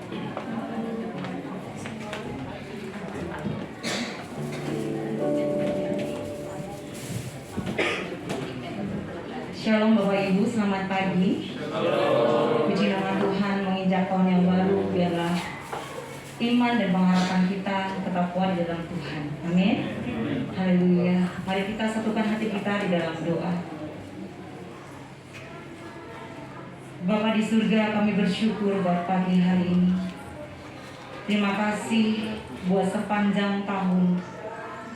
Shalom Bapak Ibu, selamat pagi. Puji nama Tuhan, menginjak tahun yang baru, biarlah iman dan pengharapan kita tetap kuat di dalam Tuhan. Amin. Haleluya. Mari kita satukan hati kita di dalam doa. Bapa di surga, kami bersyukur buat pagi hari ini. Terima kasih buat sepanjang tahun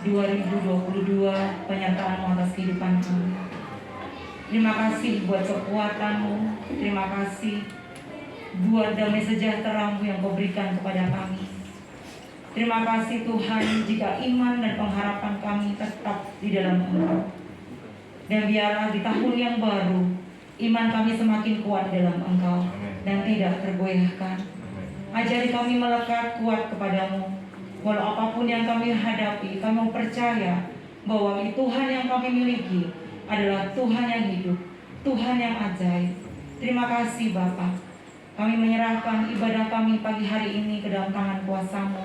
2022 penyertaan atas kehidupan kami. Terima kasih buat kekuatan-Mu. Terima kasih buat damai sejahtera-Mu yang Kau berikan kepada kami. Terima kasih Tuhan jika iman dan pengharapan kami tetap di dalam Engkau. Dan biarlah di tahun yang baru, iman kami semakin kuat di dalam Engkau dan tidak tergoyahkan. Ajari kami melekat kuat kepadamu. Walau apapun yang kami hadapi, kami percaya bahwa Tuhan yang kami miliki adalah Tuhan yang hidup, Tuhan yang ajaib. Terima kasih Bapa. Kami menyerahkan ibadah kami pagi hari ini ke dalam tangan kuasa-Mu.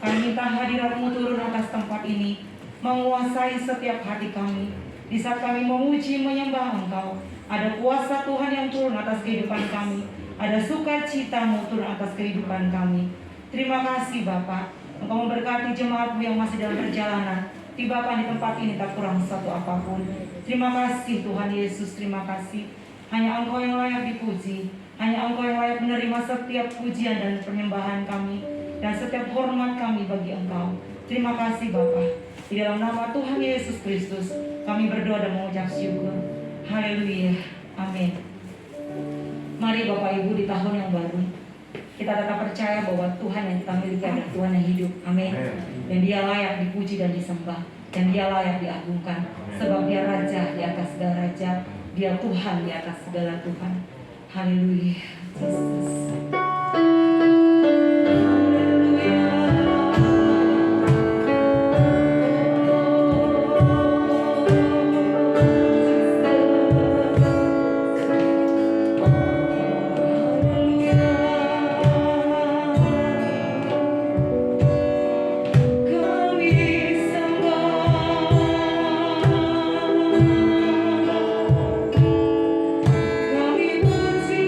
Kami minta hadirat-Mu turun atas tempat ini, menguasai setiap hati kami. Di saat kami memuji menyembah Engkau, ada kuasa Tuhan yang turun atas kehidupan kami. Ada sukacita-Mu turun atas kehidupan kami. Terima kasih Bapa. Engkau memberkati jemaat-Mu yang masih dalam perjalanan. Tibakan di tempat ini tak kurang satu apapun. Terima kasih Tuhan Yesus, terima kasih. Hanya Engkau yang layak dipuji. Hanya Engkau yang layak menerima setiap pujian dan penyembahan kami, dan setiap hormat kami bagi Engkau. Terima kasih Bapa. Di dalam nama Tuhan Yesus Kristus kami berdoa dan mengucap syukur. Haleluya. Amin. Mari Bapak Ibu, di tahun yang baru kita tetap percaya bahwa Tuhan yang kita miliki adalah Tuhan yang hidup. Amin. Dan Dia layak dipuji dan disembah, dan Dia layak diagungkan. Sebab Dia Raja di atas segala raja, Dia Tuhan di atas segala Tuhan. Haleluya. Yesus. Kami puji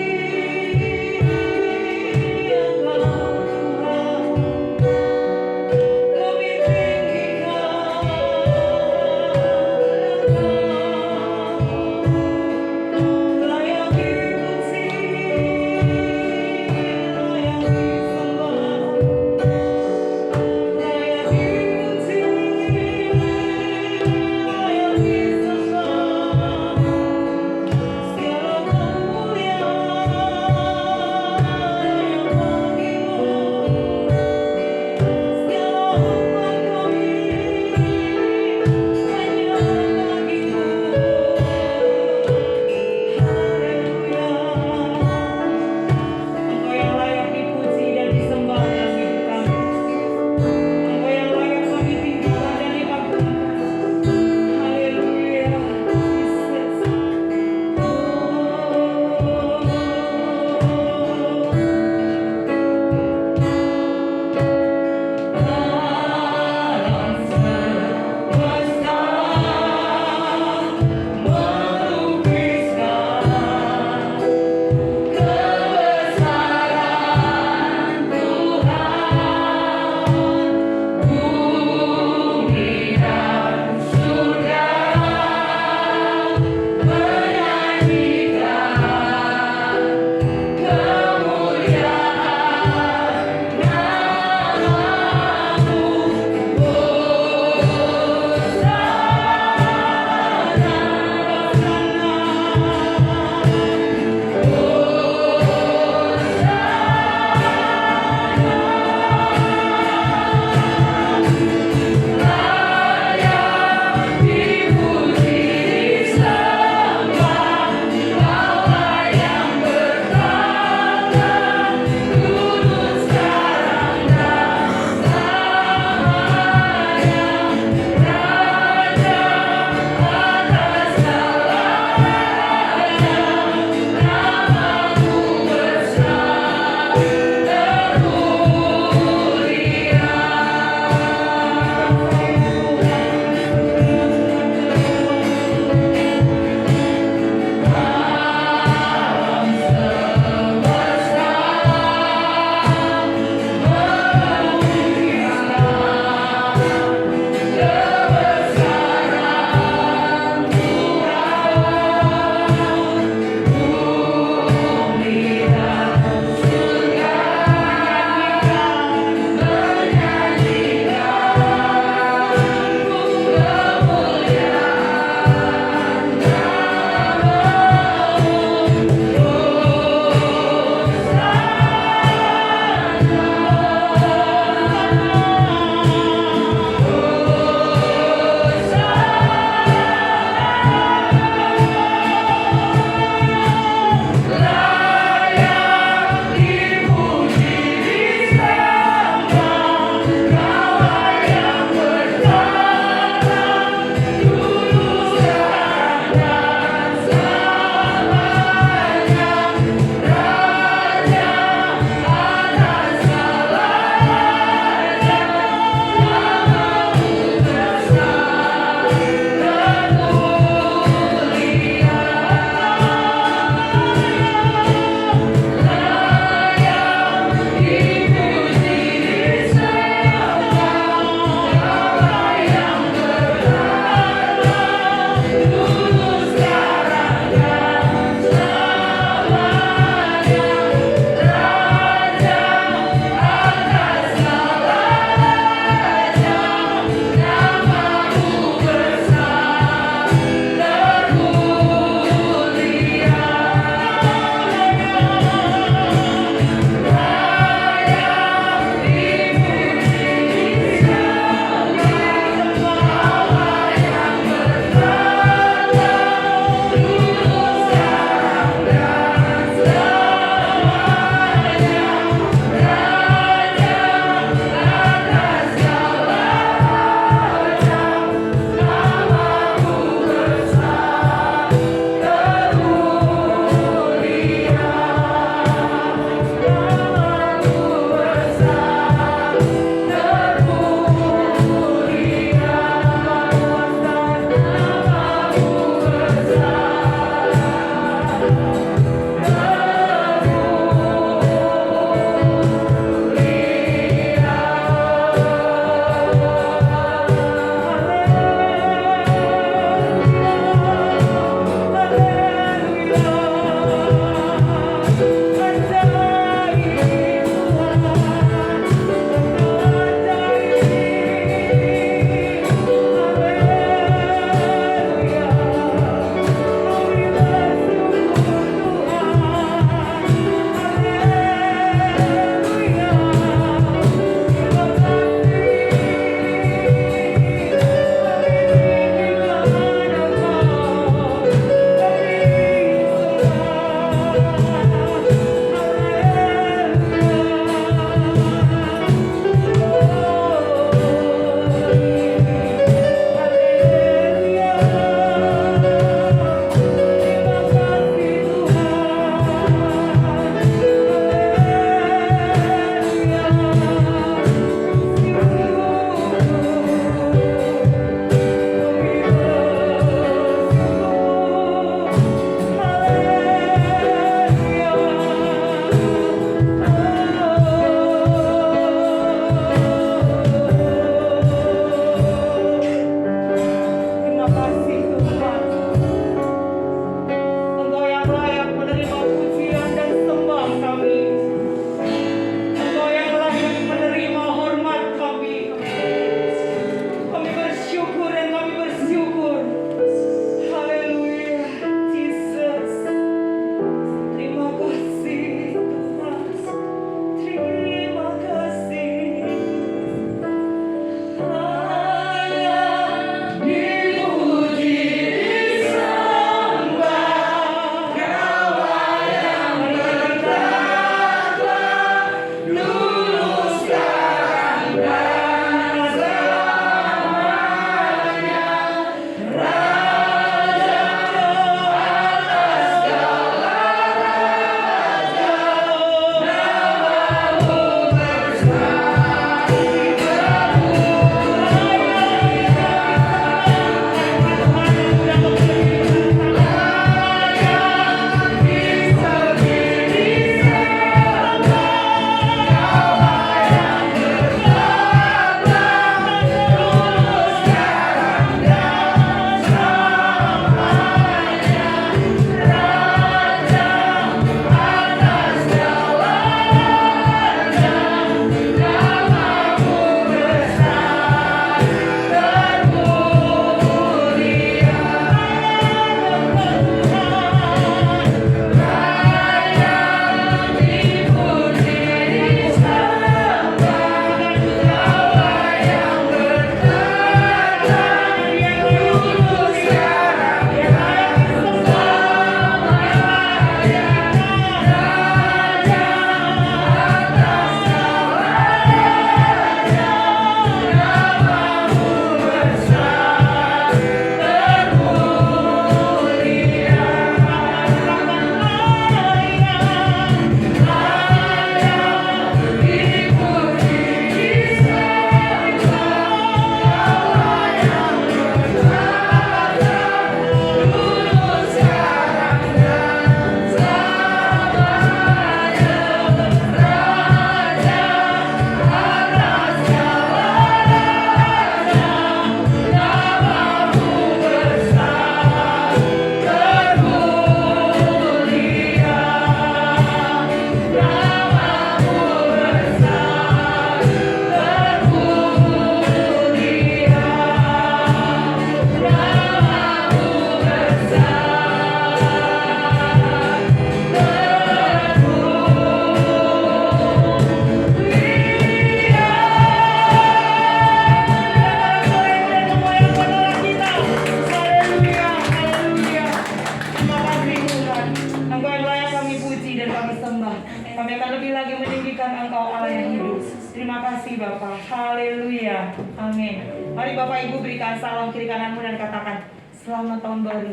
Kami akan lebih lagi meninggikan Engkau Allah yang hidup. Terima kasih Bapa. Haleluya. Amin. Mari Bapak Ibu berikan salam kiri kananmu dan katakan selamat tahun baru.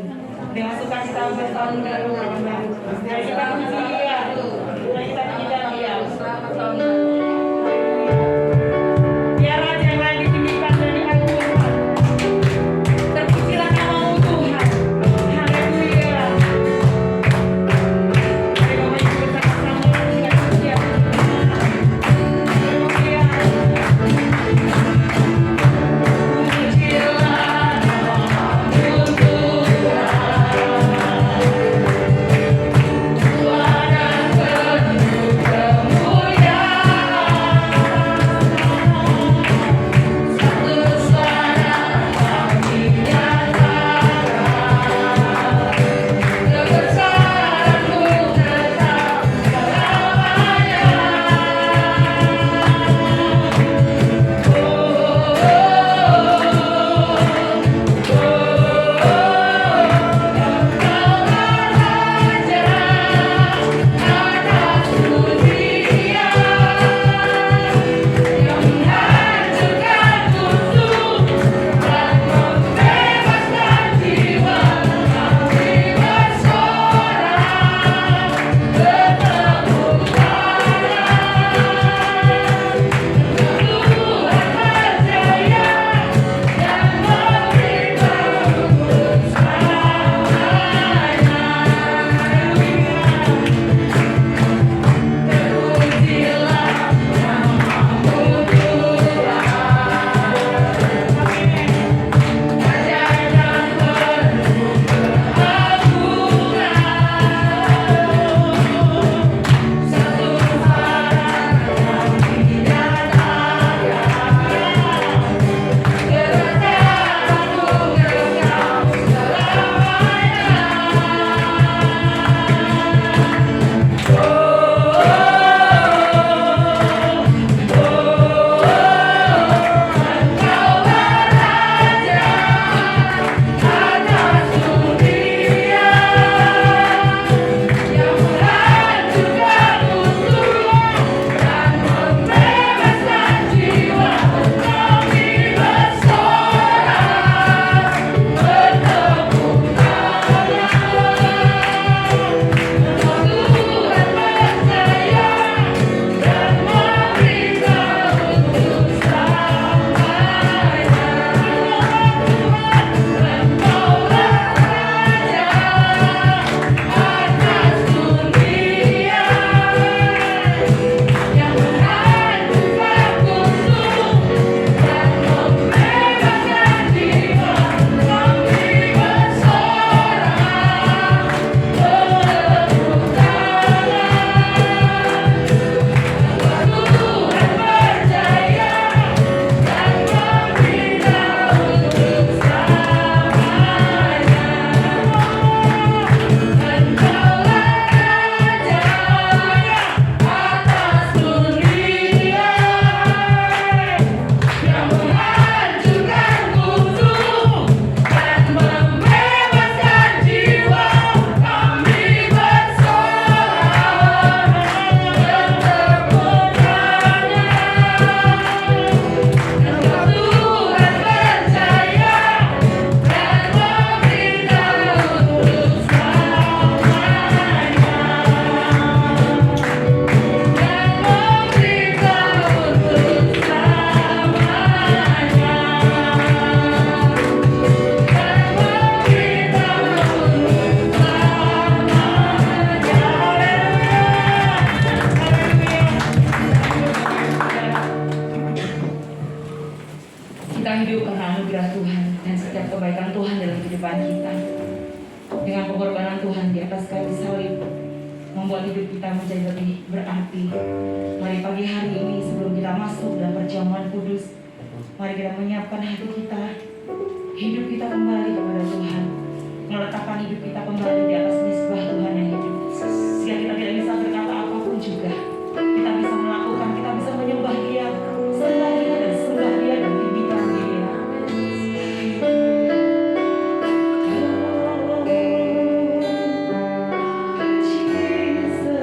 Dengan sukacita bertahun baru, tahun baru. Dan kita puji Dia. Dan kita pujikan Dia. Selamat tahun baru. Biar Raja yang lain ditinggikan dan diagungkan. Terpujilah nama-Mu Tuhan. Haleluya. Mari Bapak Ibu bersama-sama menyanyikan pujian. Haleluya. membuat hidup kita menjadi lebih berarti. Mari pagi hari ini sebelum kita masuk dalam perjamuan kudus, mari kita menyiapkan hati kita, hidup kita kembali kepada Tuhan, meletakkan hidup kita kembali di atas nisbah Tuhan yang hidup, sehingga kita tidak bisa berkata apapun juga, kita bisa melakukan, kita bisa menyembah Dia, sembah Dia dan sembah Dia dan tinggikan Dia. Jesus.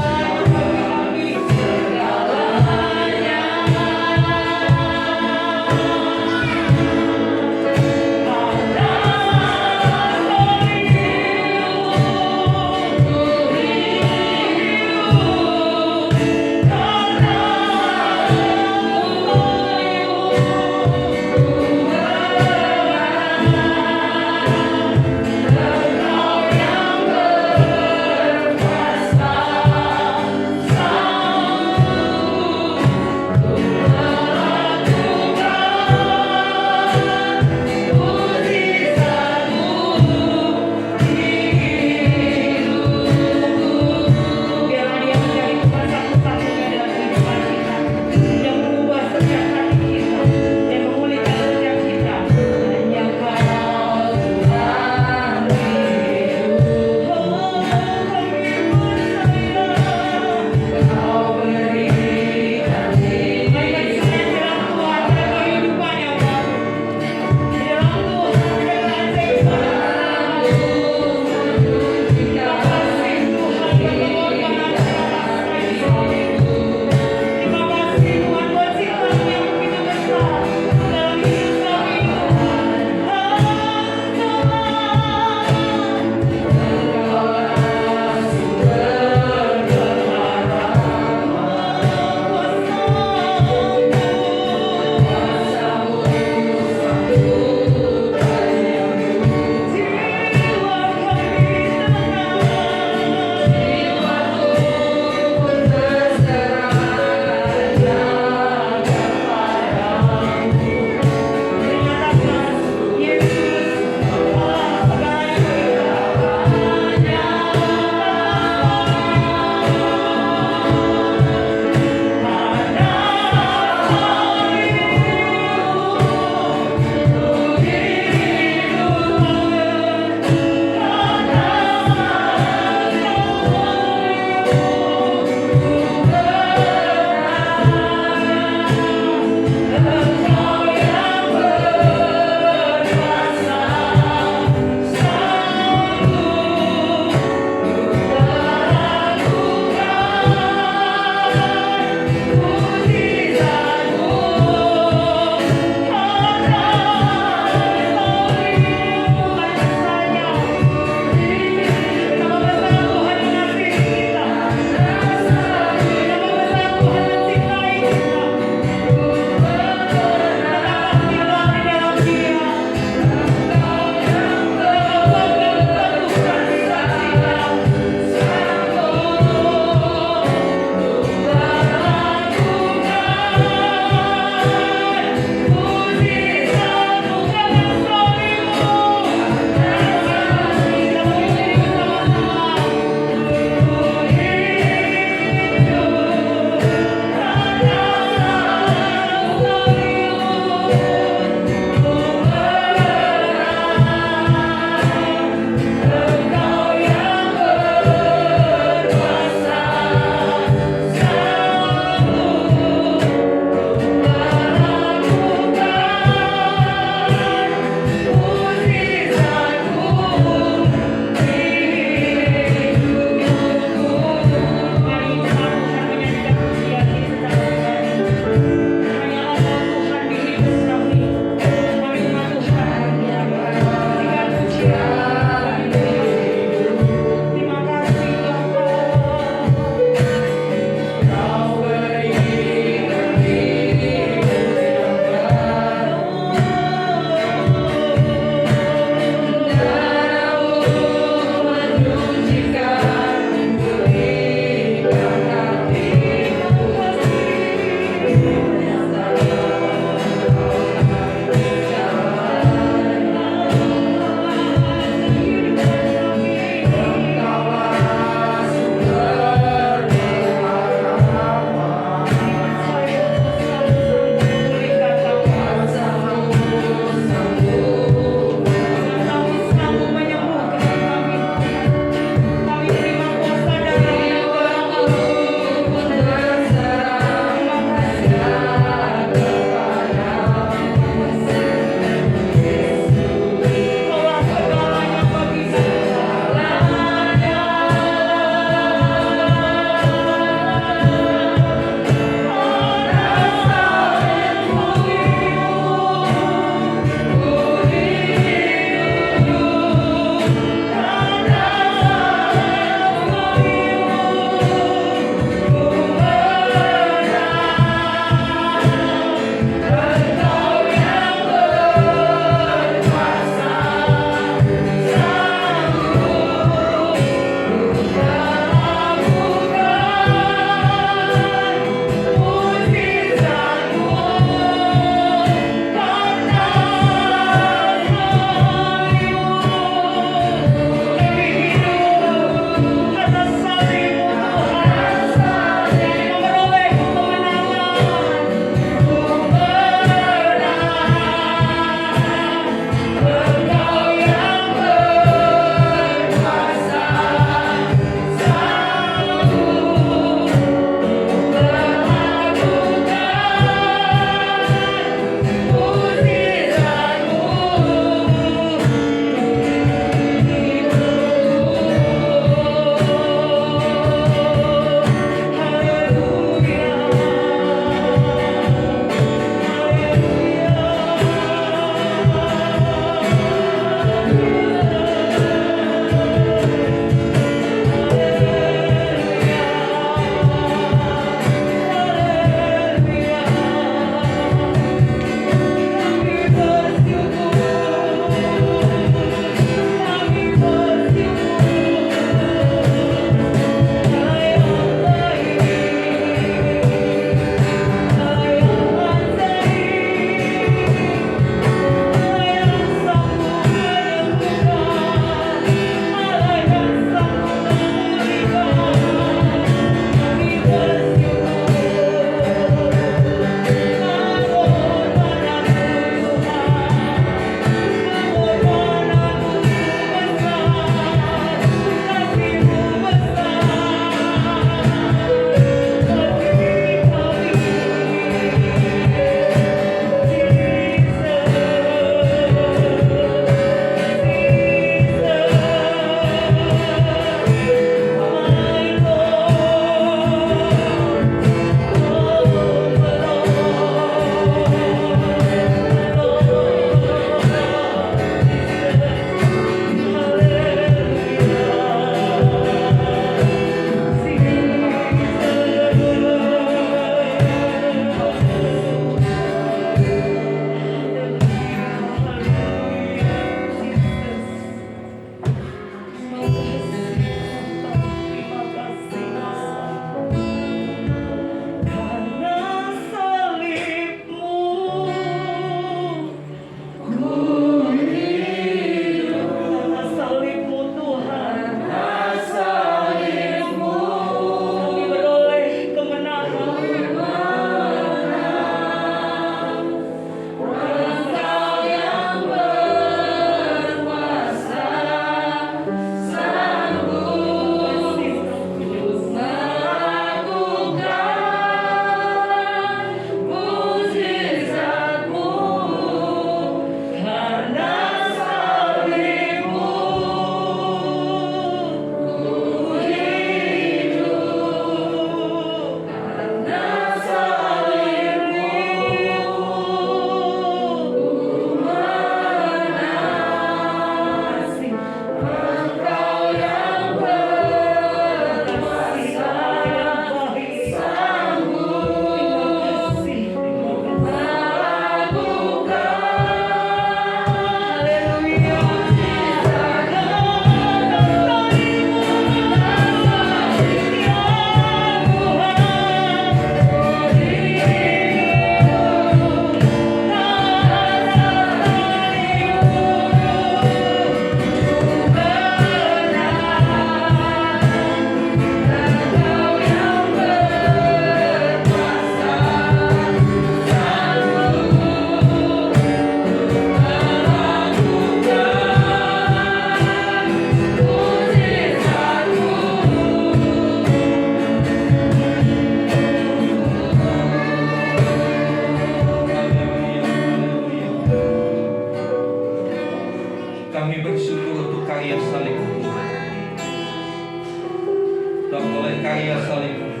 oleh karya salib.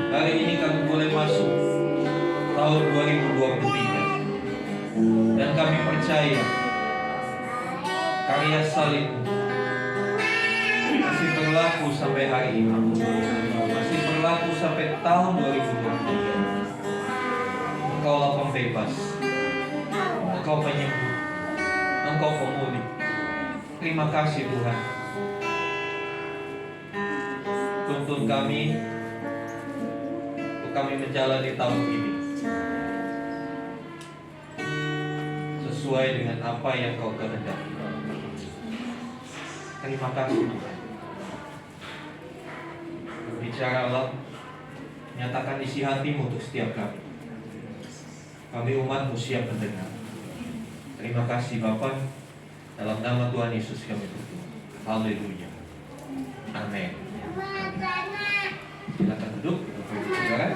Hari ini kami boleh masuk tahun 2023, dan kami percaya karya salib masih berlaku sampai hari ini, masih berlaku sampai tahun 2023. Engkaulah pembebas, Engkau penyembuh, Engkau pemulih. Terima kasih Tuhan. Tuntun kami untuk kami menjalani tahun ini sesuai dengan apa yang Kau kehendaki. Terima kasih Tuhan. Berbicaralah, nyatakan isi hati-Mu untuk setiap kami. Kami umat-Mu siap mendengar. Terima kasih Bapa. Dalam nama Tuhan Yesus kami berdoa. Haleluya. Amin. Silakan duduk, saudara.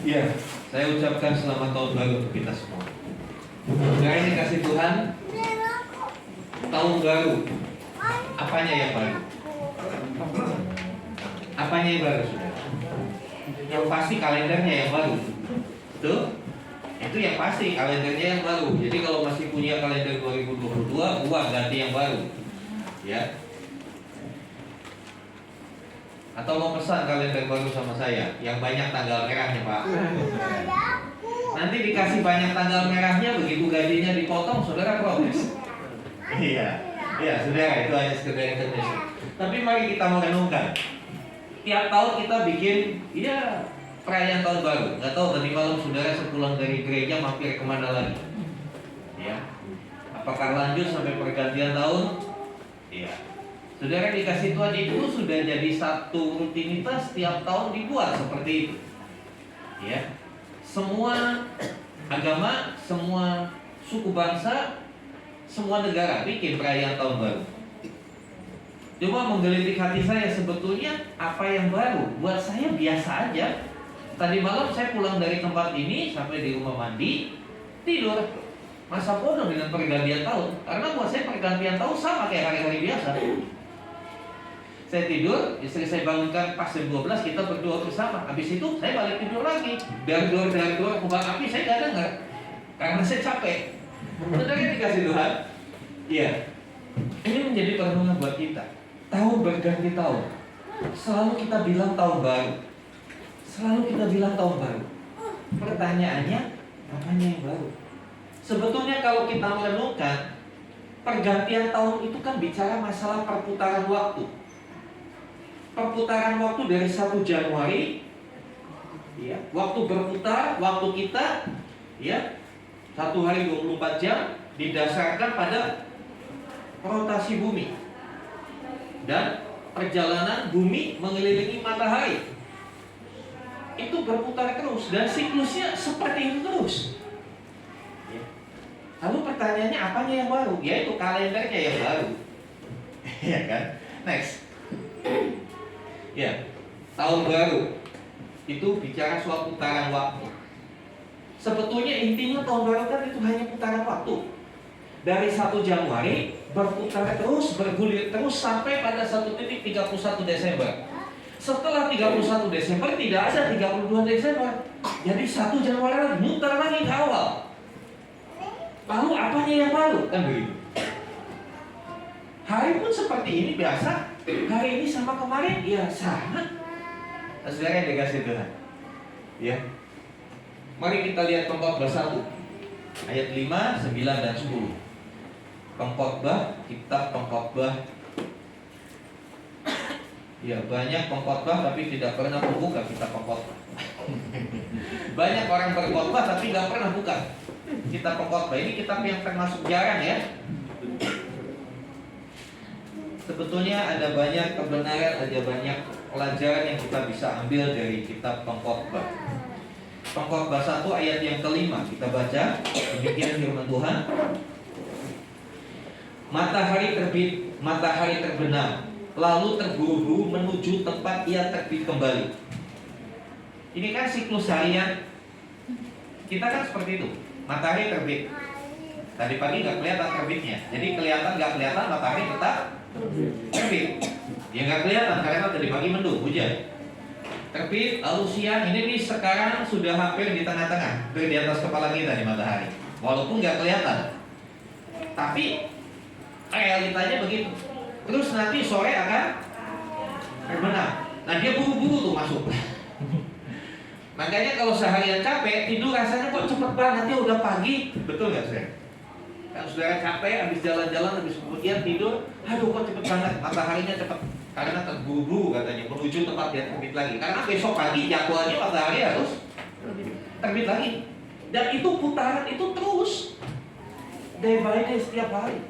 Iya, saya ucapkan selamat tahun baru untuk kita semua. Saudara ini kasih Tuhan, tahun baru. Apanya yang baru? Apanya yang baru, saudara? Yang pasti kalendernya yang baru. Betul? Itu yang pasti kalendernya yang baru. Jadi kalau masih punya kalender 2022, buat ganti yang baru. Ya. Atau mau pesan kalender baru sama saya yang banyak tanggal merahnya, Pak. Nanti dikasih banyak tanggal merahnya, begitu gajinya dipotong, saudara protes. Iya. Iya, saudara, itu hanya sekedar informasi. Tapi mari kita merenungkan. Tiap tahun kita bikin perayaan tahun baru. Nggak tahu tadi malam saudara sepulang dari gereja mampir kemana lagi? Ya, apakah lanjut sampai pergantian tahun? Iya. Saudara dikasih Tuhan itu sudah jadi satu rutinitas tiap tahun dibuat seperti itu. Ya, semua agama, semua suku bangsa, semua negara bikin perayaan tahun baru. Coba menggelitik hati saya, sebetulnya apa yang baru? Buat saya biasa aja. Tadi malam saya pulang dari tempat ini sampai di rumah mandi, tidur. Masa bodoh dengan pergantian tahun? Karena buat saya pergantian tahun sama kayak hari-hari biasa. Saya tidur, istri saya bangunkan pas jam 12 kita berdoa bersama. Habis itu saya balik tidur lagi. Dari luar kubang api saya nggak dengar karena saya capek. Saudara dikasih Tuhan, iya. Ini menjadi perenungan buat kita. Tahun berganti tahun, selalu kita bilang tahun baru. Selalu kita bilang tahun baru. Pertanyaannya, apanya yang baru? Sebetulnya kalau kita merenungkan, pergantian tahun itu kan bicara masalah perputaran waktu. Perputaran waktu dari 1 Januari, ya, waktu berputar, waktu kita, ya, 1 hari 24 jam didasarkan pada rotasi bumi dan perjalanan bumi mengelilingi matahari. Itu berputar terus dan siklusnya seperti itu terus. Ya. Lalu pertanyaannya apanya yang baru? Yaitu kalendernya yang baru. Ya kan? Next. Ya, tahun baru itu bicara soal putaran waktu. Sebetulnya intinya tahun baru kan itu hanya putaran waktu. Dari 1 Januari berputar terus, bergulir terus sampai pada satu titik 31 Desember. Setelah 31 Desember tidak ada 32 Desember. Jadi 1 Januari lagi mutar lagi ke awal. Lalu apanya yang baru? Kan begitu. Hari pun seperti ini biasa. Hari ini sama kemarin, ya sama. Saudara yang dikasih Tuhan. Ya. Mari kita lihat Pengkhotbah 1 ayat 5, 9 dan 10. Pengkhotbah, kitab Pengkhotbah. Ya, banyak pengkhotbah tapi tidak pernah membuka kitab Pengkhotbah. Banyak orang berkhotbah tapi tidak pernah buka kitab Pengkhotbah. Ini kitab yang termasuk jarang ya. Sebetulnya ada banyak kebenaran, ada banyak pelajaran yang kita bisa ambil dari kitab Pengkhotbah. Pengkhotbah 1 ayat yang kelima kita baca, demikian firman Tuhan. Matahari terbit, matahari terbenam, lalu terburu-buru menuju tempat ia terbit kembali. Ini kan siklus harian kita kan seperti itu. Matahari terbit, Tadi pagi nggak kelihatan terbitnya. Jadi nggak kelihatan matahari tetap terbit. Ya nggak kelihatan karena tadi pagi mendung, hujan. Terbit, lalu siang ini nih sekarang sudah hampir di tengah-tengah, di atas kepala kita nih matahari. Walaupun nggak kelihatan, tapi realitanya begitu. Terus nanti sore akan terbenam. Nah dia buru-buru tuh masuk. Makanya kalau seharian capek tidur rasanya kok cepet banget ya udah pagi, betul nggak saudara? Kalau saudara capek habis jalan-jalan habis kemudian tidur, aduh kok cepet banget, mataharinya cepet karena terburu-buru katanya menuju tempat dia terbit lagi. Karena besok pagi jadwalnya matahari harus terbit lagi. Dan itu putaran itu terus day by day setiap hari.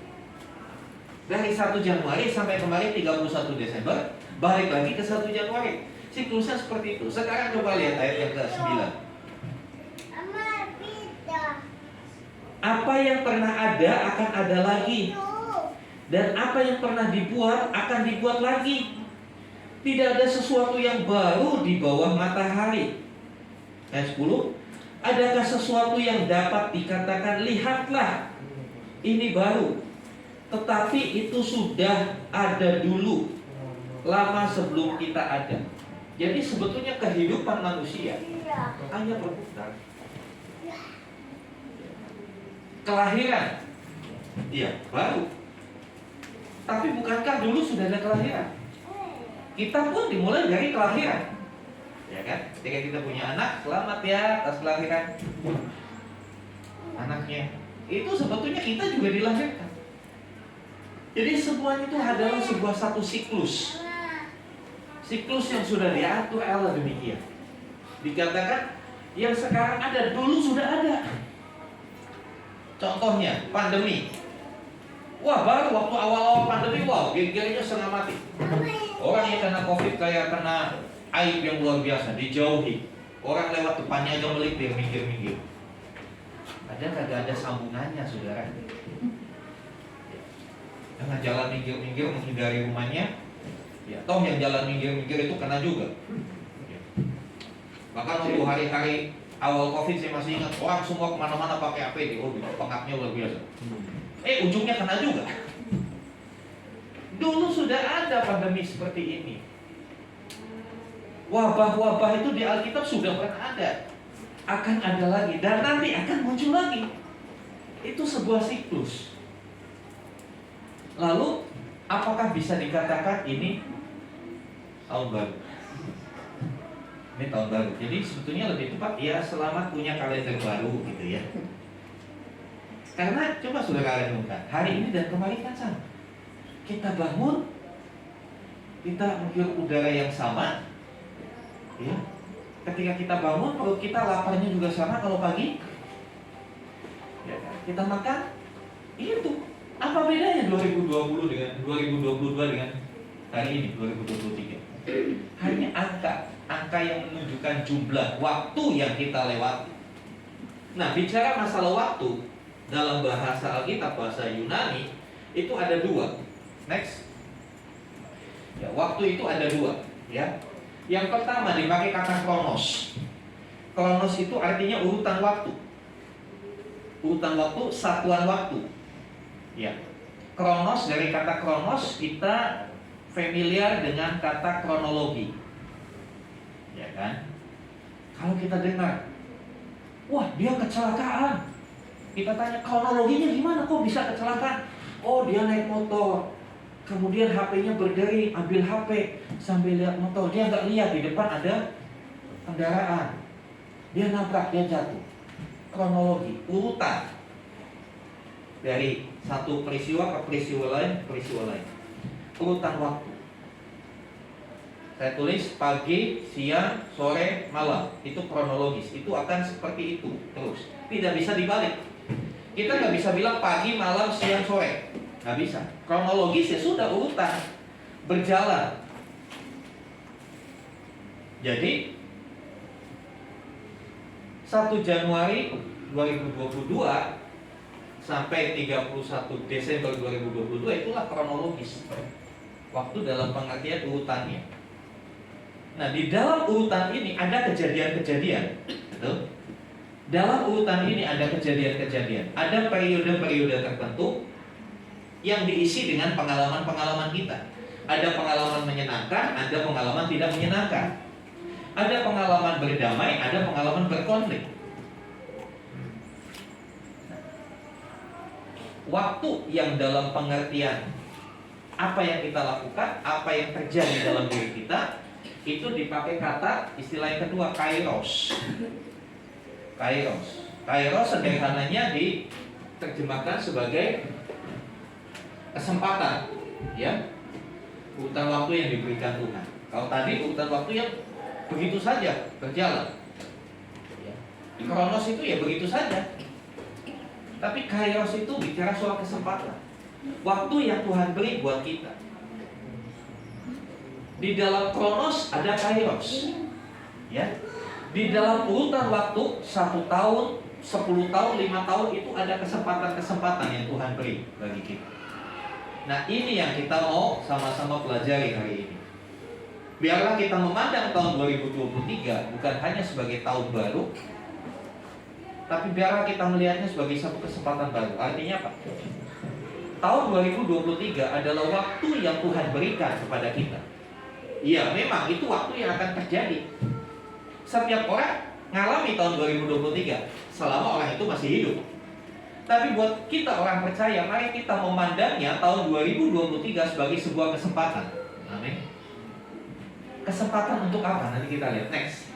Dari 1 Januari sampai kemarin 31 Desember, balik lagi ke 1 Januari. Siklusnya seperti itu. Sekarang coba lihat ayat yang ke-9. Apa yang pernah ada akan ada lagi, dan apa yang pernah dibuat akan dibuat lagi. Tidak ada sesuatu yang baru di bawah matahari. Ayat 10. Adakah sesuatu yang dapat dikatakan lihatlah ini baru, tetapi itu sudah ada dulu, lama sebelum kita ada. Jadi sebetulnya kehidupan manusia hanya berputar. Kelahiran, iya baru. Tapi bukankah dulu sudah ada kelahiran? Kita pun dimulai dari kelahiran, ya kan? Ketika kita punya anak, selamat ya atas kelahiran anaknya. Itu sebetulnya kita juga dilahirkan. Jadi semuanya itu adalah sebuah satu siklus. Siklus yang sudah diatur Allah demikian. Dikatakan yang sekarang ada dulu sudah ada. Contohnya pandemi. Wah baru waktu awal-awal pandemi, wow gegernya setengah mati. Orang yang kena COVID kayak kena aib yang luar biasa, dijauhi. Orang lewat depannya aja melipir, minggir-minggir. Ada kagak ada sambungannya saudara. Dengan jalan minggir-minggir menghindari rumahnya. Ya, toh yang jalan minggir-minggir itu kena juga. Ya. Bahkan waktu hari-hari awal COVID saya masih ingat orang semua kemana-mana pakai APD, oh pengapnya luar biasa. Ujungnya kena juga. Dulu sudah ada pandemi seperti ini. Wabah-wabah itu di Alkitab sudah pernah ada, akan ada lagi, dan nanti akan muncul lagi. Itu sebuah siklus. Lalu apakah bisa dikatakan ini tahun baru? Ini tahun baru. Jadi sebetulnya lebih tepat ya selamat punya kalender baru gitu ya. Karena coba saudara renungkan, hari ini dan kemarin kan sama. Kita bangun, kita menghirup udara yang sama, ya. Ketika kita bangun, perut kita laparnya juga sama kalau pagi. Ya, kita makan, itu. Apa bedanya 2020 dengan 2022 dengan hari ini 2023? Hanya angka yang menunjukkan jumlah waktu yang kita lewati. Nah, bicara masalah waktu dalam bahasa Alkitab, bahasa Yunani itu ada dua. Next. Ya, waktu itu ada dua, ya. Yang pertama dipakai kata kronos. Kronos itu artinya urutan waktu. Urutan waktu, satuan waktu. Ya. Kronos, dari kata kronos kita familiar dengan kata kronologi. Ya kan? Kalau kita dengar, wah dia kecelakaan. Kita tanya kronologinya gimana kok bisa kecelakaan? Oh dia naik motor, kemudian HP-nya berderi, ambil HP sambil lihat motor. Dia nggak lihat di depan ada kendaraan. Dia nabrak, dia jatuh. Kronologi, urutan dari satu peristiwa ke peristiwa lain, urutan waktu. Saya tulis pagi, siang, sore, malam. Itu kronologis. Itu akan seperti itu terus. Tidak bisa dibalik. Kita nggak bisa bilang pagi, malam, siang, sore. Nggak bisa. Kronologis ya sudah urutan berjalan. Jadi 1 Januari 2022 sampai 31 Desember 2022 itulah kronologis. Waktu dalam pengertian urutannya. Nah, di dalam urutan ini ada kejadian-kejadian, betul? Dalam urutan ini ada kejadian-kejadian, ada periode-periode tertentu yang diisi dengan pengalaman-pengalaman kita. Ada pengalaman menyenangkan, ada pengalaman tidak menyenangkan. Ada pengalaman berdamai, ada pengalaman berkonflik. Waktu yang dalam pengertian apa yang kita lakukan, apa yang terjadi dalam diri kita, itu dipakai kata istilah yang kedua, kairos. Kairos. Kairos sederhananya diterjemahkan sebagai kesempatan, ya. Urutan waktu yang diberikan Tuhan. Kalau tadi urutan waktu yang begitu saja berjalan. Ya. Di kronos itu ya begitu saja. Tapi kairos itu bicara soal kesempatan. Waktu yang Tuhan beri buat kita. Di dalam kronos ada kairos. Ya. Di dalam urutan waktu 1 tahun, 10 tahun, 5 tahun itu ada kesempatan-kesempatan yang Tuhan beri bagi kita. Nah, ini yang kita mau sama-sama pelajari hari ini. Biarlah kita memandang tahun 2023 bukan hanya sebagai tahun baru, tapi biarlah kita melihatnya sebagai satu kesempatan baru. Artinya apa? Tahun 2023 adalah waktu yang Tuhan berikan kepada kita. Iya, memang itu waktu yang akan terjadi. Setiap orang ngalami tahun 2023 selama orang itu masih hidup. Tapi buat kita orang percaya, mari kita memandangnya tahun 2023 sebagai sebuah kesempatan. Amin. Kesempatan untuk apa? Nanti kita lihat next.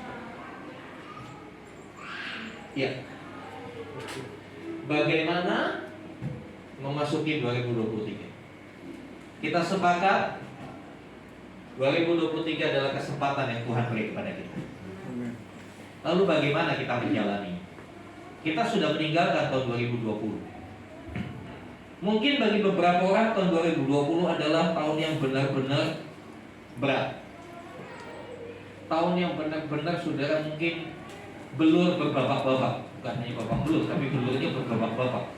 Ya. Bagaimana memasuki 2023? Kita sepakat 2023 adalah kesempatan yang Tuhan beri kepada kita. Lalu bagaimana kita menjalani? Kita sudah meninggalkan tahun 2020. Mungkin bagi beberapa orang tahun 2020 adalah tahun yang benar-benar berat. Tahun yang benar-benar saudara mungkin belur berbabak-babak. Bukan hanya babak belur, tapi belurnya berbabak-babak.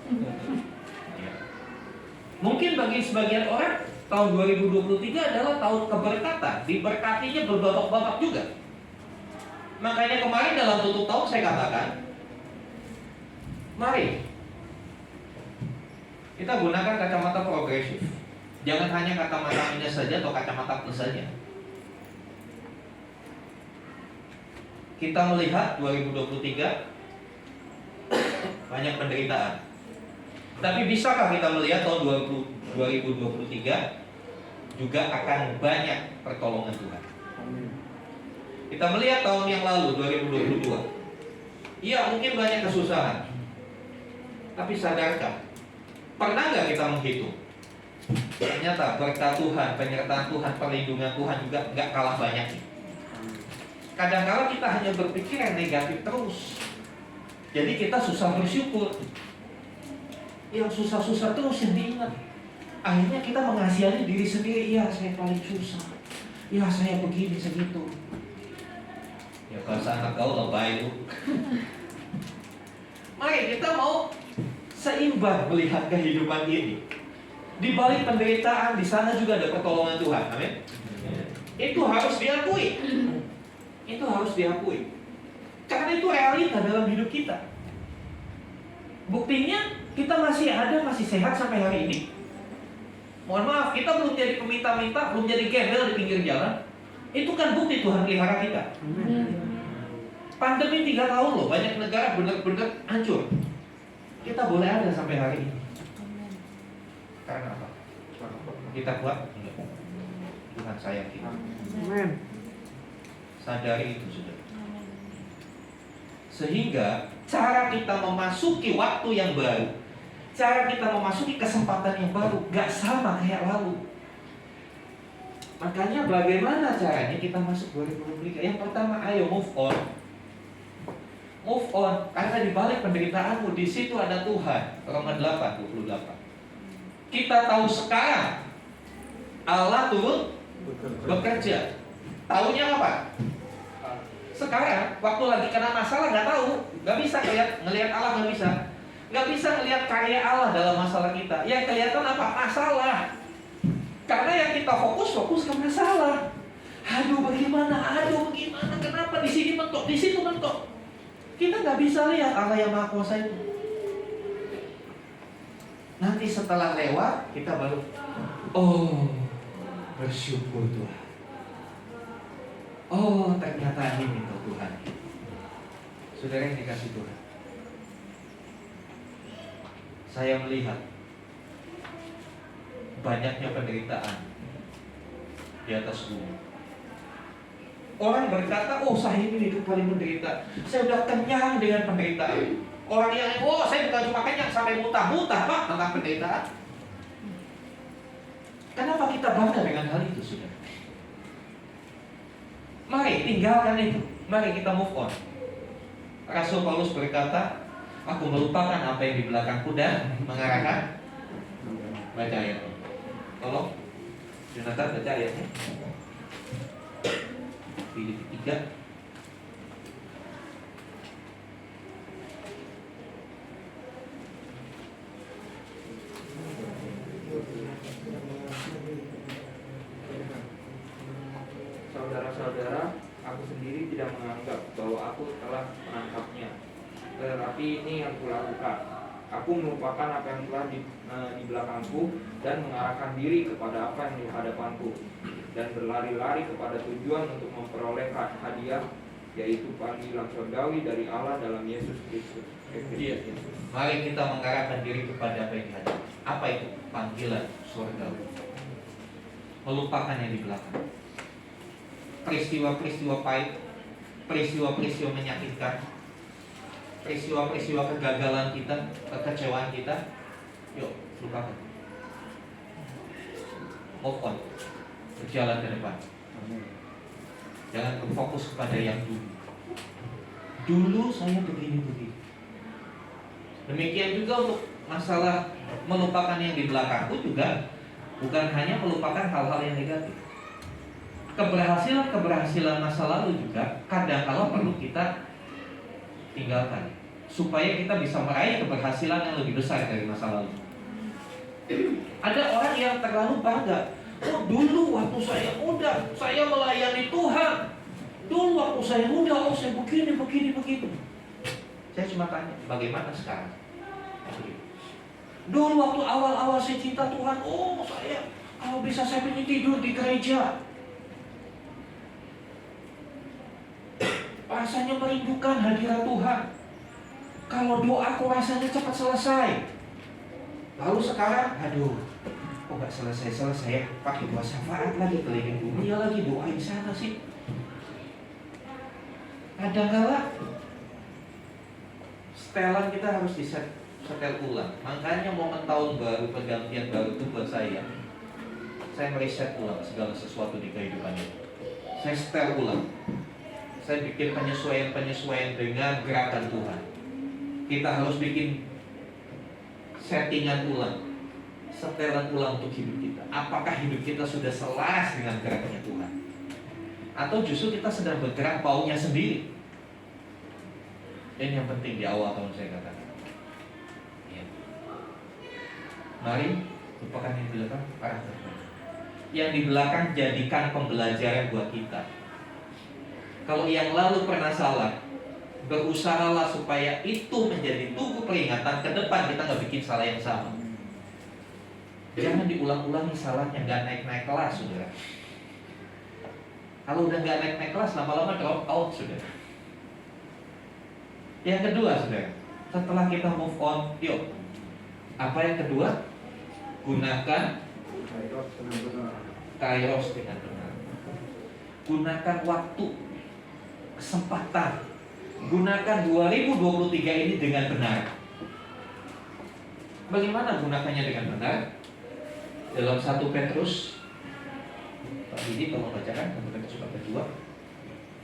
Ya. Mungkin bagi sebagian orang tahun 2023 adalah tahun keberkatan. Diberkatinya berbabak-babak juga. Makanya kemarin dalam tutup tahun saya katakan, mari kita gunakan kacamata progresif. Jangan hanya kacamata minus saja atau kacamata plus saja. Kita melihat 2023 banyak penderitaan. Tapi bisakah kita melihat tahun 2023 juga akan banyak pertolongan Tuhan? Kita melihat tahun yang lalu 2022. Iya, mungkin banyak kesusahan. Tapi sadarkah? Pernah nggak kita menghitung? Ternyata berkat Tuhan, penyertaan Tuhan, perlindungan Tuhan juga nggak kalah banyaknya. Kadang-kala kita hanya berpikir yang negatif terus. Jadi kita susah bersyukur. Yang susah-susah terus yang diingat. Akhirnya kita mengasihani diri sendiri. Ya, saya paling susah. Ya, saya begini segitu. Ya, bahasa anak gaul lebay itu. Mari kita mau seimbang melihat kehidupan ini. Di balik penderitaan, di sana juga ada pertolongan Tuhan. Amin. Itu harus diakui. Itu harus diakui. Karena itu realita dalam hidup kita. Buktinya kita masih ada, masih sehat sampai hari ini. Mohon maaf, kita belum jadi peminta-minta, belum jadi gembel di pinggir jalan. Itu kan bukti Tuhan pelihara kita. Pandemi 3 tahun loh, banyak negara benar-benar hancur. Kita boleh ada sampai hari ini. Karena apa? Kita kuat? Enggak. Tuhan sayang kita. Amin. Sadari itu sudah. Sehingga cara kita memasuki waktu yang baru, cara kita memasuki kesempatan yang baru gak sama kayak lalu. Makanya bagaimana caranya kita masuk 2023? Yang pertama, ayo move on. Move on, karena di balik penderitaanmu di situ ada Tuhan. Roma 8:28. Kita tahu sekarang Allah turun bekerja. Taunya apa? Sekarang, waktu lagi kena masalah nggak tahu, nggak bisa ngelihat Allah, nggak bisa ngelihat karya Allah dalam masalah kita. Yang kelihatan apa? Masalah. Karena yang kita fokus ke masalah. Aduh bagaimana? Kenapa di sini mentok, di situ mentok? Kita nggak bisa lihat Allah yang Maha Kuasa itu. Nanti setelah lewat, kita baru, oh, bersyukur Tuhan. Oh, ternyata ini tuh Tuhan. Saudara yang dikasih Tuhan, saya melihat banyaknya penderitaan di atas bumi. Orang berkata, oh saya ini hidup paling menderita, saya udah kenyang dengan penderitaan. Orang yang, oh saya bukan cuma kenyang sampai muntah-muntah Pak tentang penderitaan. Kenapa kita bangga dengan hal itu, saudara? Mari tinggalkan itu, mari kita move on. Rasul Paulus berkata, aku melupakan apa yang di belakangku dan mengarahkan. Baca ayatnya. Tolong, Jonathan baca ayatnya. Filipi 3. Saudara-saudara, aku sendiri tidak menganggap bahwa aku telah menangkapnya. Tetapi ini yang kulakukan. Aku melupakan apa yang telah di belakangku dan mengarahkan diri kepada apa yang di hadapanku, dan berlari-lari kepada tujuan untuk memperoleh hadiah, yaitu panggilan surgawi dari Allah dalam Yesus Kristus. Iya. Mari kita mengarahkan diri kepada apa yang di hadapan. Apa itu panggilan surgawi? Melupakan yang di belakang. Peristiwa-peristiwa pahit, peristiwa-peristiwa menyakitkan, peristiwa-peristiwa kegagalan kita, kekecewaan kita, yuk lupakan. Move on, berjalan ke depan. Jangan berfokus kepada yang dulu. Dulu saya begini-begini. Demikian juga untuk masalah melupakan yang di belakangku juga bukan hanya melupakan hal-hal yang negatif. Keberhasilan masa lalu juga kadang-kala perlu kita tinggalkan supaya kita bisa meraih keberhasilan yang lebih besar dari masa lalu. Ada orang yang terlalu bangga. Oh dulu waktu saya muda, saya melayani Tuhan. Dulu waktu saya muda, oh saya begini. Saya cuma tanya, bagaimana sekarang? Dulu waktu awal-awal saya cinta Tuhan, oh saya kalau bisa saya pengen tidur di gereja. Rasanya merindukan hadirat Tuhan. Kalau doaku rasanya cepat selesai. Lalu sekarang, aduh, kok gak selesai ya? Pakai doa syafaat lagi, keliling dunia lagi, doain sana sih. Kadang-kala setelan kita harus setel ulang. Makanya momen tahun baru, pergantian baru itu buat saya mereset ulang segala sesuatu di kehidupannya. Saya setel ulang. Saya bikin penyesuaian dengan gerakan Tuhan. Kita harus bikin settingan ulang, setelan ulang untuk hidup kita. Apakah hidup kita sudah selaras dengan geraknya Tuhan? Atau justru kita sedang bergerak maunya sendiri? Ini yang penting di awal tahun saya katakan. Ya. Mari lupakan yang di belakang, arah ke depan. Yang di belakang jadikan pembelajaran buat kita. Kalau yang lalu pernah salah, berusahalah supaya itu menjadi tugu peringatan ke depan kita nggak bikin salah yang sama. Jangan diulang-ulangi salahnya, nggak naik-naik kelas, saudara. Kalau udah nggak naik-naik kelas, lama-lama drop out, saudara. Yang kedua, saudara, setelah kita move on, yuk, apa yang kedua? Gunakan kairos dengan benar. Gunakan waktu, kesempatan. Gunakan 2023 ini dengan benar. Bagaimana gunakannya dengan benar? Dalam 1 Petrus, Pak Didi tolong bacakan 1 Petrus bab 2.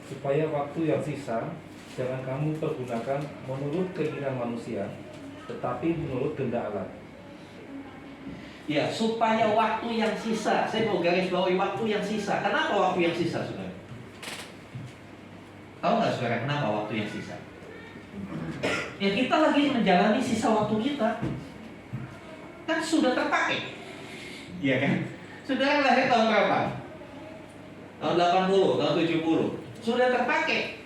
Supaya waktu yang sisa jangan kamu pergunakan menurut keinginan manusia, tetapi menurut kehendak Allah. Ya, supaya waktu yang sisa. Saya mau garis bawahi waktu yang sisa. Kenapa waktu yang sisa, saudara? Tahu nggak saudara kenapa waktu yang sisa? Ya kita lagi menjalani sisa waktu kita. Kan sudah terpakai. Iya kan? Saudara lahir tahun berapa? Tahun 80, tahun 70. Sudah terpakai.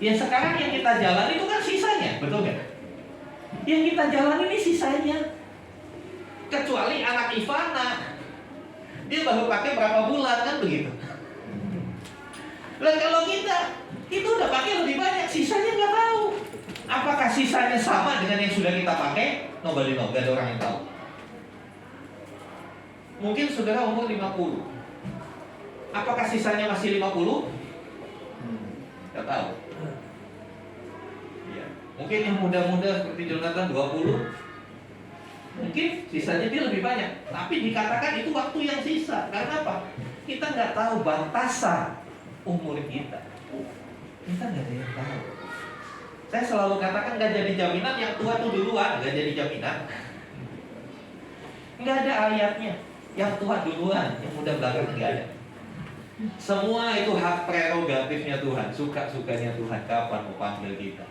Ya sekarang yang kita jalan itu kan sisanya, betul nggak? Yang kita jalan ini sisanya. Kecuali anak Ivana, dia baru pakai berapa bulan kan begitu. Dan kalau kita itu udah pakai lebih banyak, sisanya nggak tahu. Apakah sisanya sama dengan yang sudah kita pakai? Nobody know, gak ada orang yang tahu. Mungkin saudara umur 50. Apakah sisanya masih 50? Gak tahu. Ya. Mungkin yang muda-muda seperti Jonathan 20. Mungkin sisanya dia lebih banyak. Tapi dikatakan itu waktu yang sisa. Karena apa? Kita nggak tahu batasan umur kita. Kita nggak ada yang tahu. Saya selalu katakan nggak jadi jaminan yang tua tuh duluan, nggak jadi jaminan. Nggak ada ayatnya. Yang tua duluan, yang muda belakangan nggak ada. Semua itu hak prerogatifnya Tuhan, suka-sukanya Tuhan kapan mau panggil kita.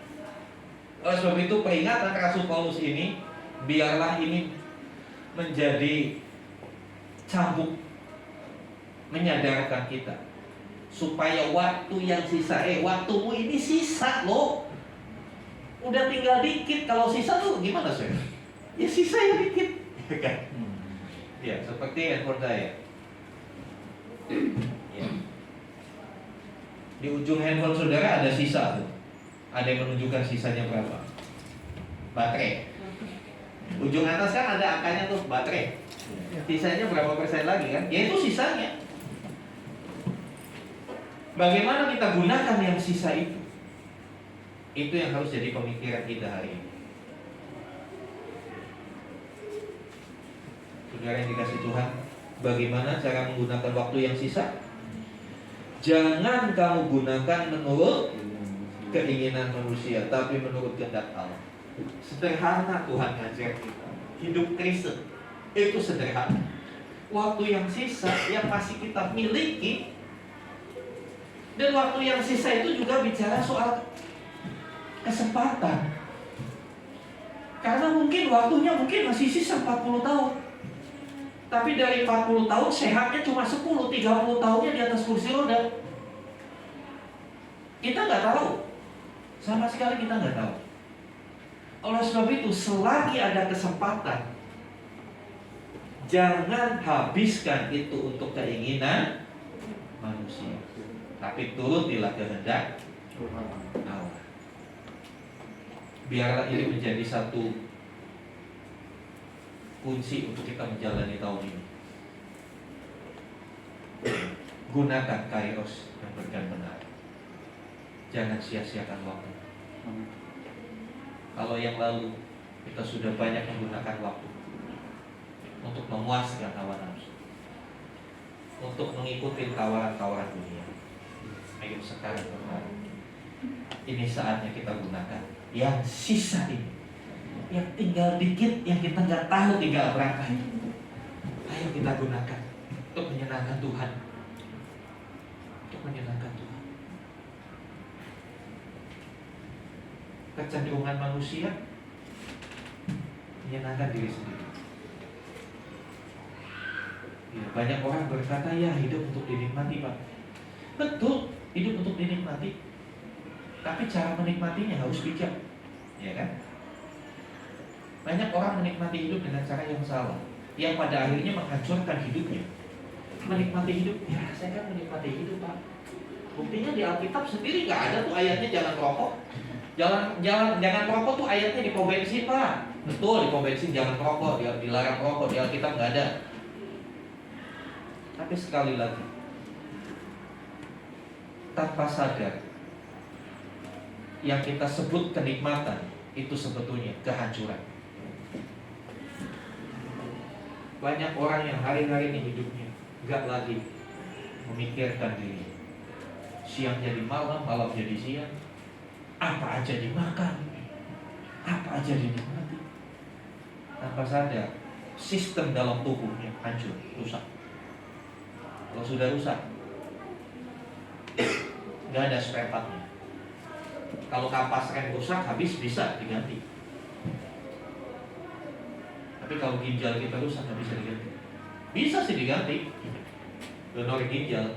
Oleh sebab itu peringatan Rasul Paulus ini, biarlah ini menjadi cambuk menyadarkan kita supaya waktu yang sisa, waktumu ini sisa loh. Udah tinggal dikit, kalau sisa tuh gimana sih? Ya sisa ya dikit, kan? Ya seperti handphone saya. Ya. Di ujung handphone saudara ada sisa tuh. Ada yang menunjukkan sisanya berapa? Baterai. Ujung atas kan ada angkanya tuh baterai. Sisanya berapa persen lagi kan? Ya itu sisanya. Bagaimana kita gunakan yang sisa itu? Itu yang harus jadi pemikiran kita hari ini. Saudara yang dikasih Tuhan, bagaimana cara menggunakan waktu yang sisa? Jangan kamu gunakan menurut keinginan manusia, tapi menurut kehendak Allah. Sederhana Tuhan ngajar kita. Hidup Kristen itu sederhana. Waktu yang sisa yang masih kita miliki, dan waktu yang sisa itu juga bicara soal kesempatan. Karena mungkin waktunya masih sisa 40 tahun. Tapi dari 40 tahun sehatnya cuma 10, 30 tahunnya di atas kursi roda. Kita nggak tahu. Sama sekali kita nggak tahu. Oleh sebab itu, selagi ada kesempatan, jangan habiskan itu untuk keinginan manusia. Tapi turutilah kehendak Allah. Biarlah ini menjadi satu kunci untuk kita menjalani tahun ini. Gunakan kairos yang benar. Jangan sia-siakan waktu. Kalau yang lalu kita sudah banyak menggunakan waktu untuk memuaskan hawa nafsu, untuk mengikuti tawaran-tawaran dunia. Ayo sekarang ini saatnya kita gunakan yang sisa ini, yang tinggal dikit, yang kita nggak tahu tinggal berapa. Ayo kita gunakan untuk menyenangkan Tuhan, untuk menyenangkan Tuhan. Kecenderungan manusia menyenangkan diri sendiri. Ya, banyak orang berkata ya hidup untuk dinikmati Pak. Betul, hidup untuk dinikmati. Tapi cara menikmatinya harus bijak, ya kan? Banyak orang menikmati hidup dengan cara yang salah, yang pada akhirnya menghancurkan hidupnya. Menikmati hidup, ya saya kan menikmati hidup Pak. Buktinya di Alkitab sendiri nggak ada tuh ayatnya jangan merokok. Jangan merokok tuh ayatnya di pom bensin Pak. Betul, di pom bensin jangan merokok, dilarang merokok, di Alkitab nggak ada. Tapi sekali lagi, tanpa sadar, yang kita sebut kenikmatan itu sebetulnya kehancuran. Banyak orang yang hari-hari ini hidupnya nggak lagi memikirkan diri. Siang jadi malam, malam jadi siang. Apa aja dimakan, apa aja dinikmati. Tanpa sadar, sistem dalam tubuhnya hancur, rusak. Kalau sudah rusak, nggak ada spare partnya. Kalau kapas rem rusak, habis bisa diganti. Tapi kalau ginjal kita rusak, nggak bisa diganti. Bisa sih diganti, donor ginjal.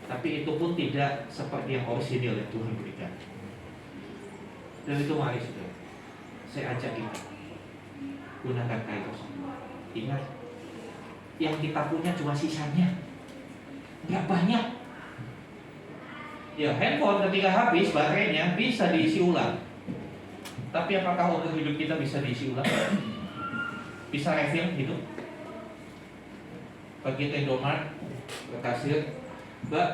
Tapi itu pun tidak seperti yang orisinil yang Tuhan berikan. Dan itu mari saudara, saya ajak kita gunakan kairos. Ingat, yang kita punya cuma sisanya, nggak banyak. Ya, handphone ketika habis baterainya bisa diisi ulang. Tapi apakah umur hidup kita bisa diisi ulang? Bisa refill gitu? Pergi ke Indomaret, ke kasir, Mbak,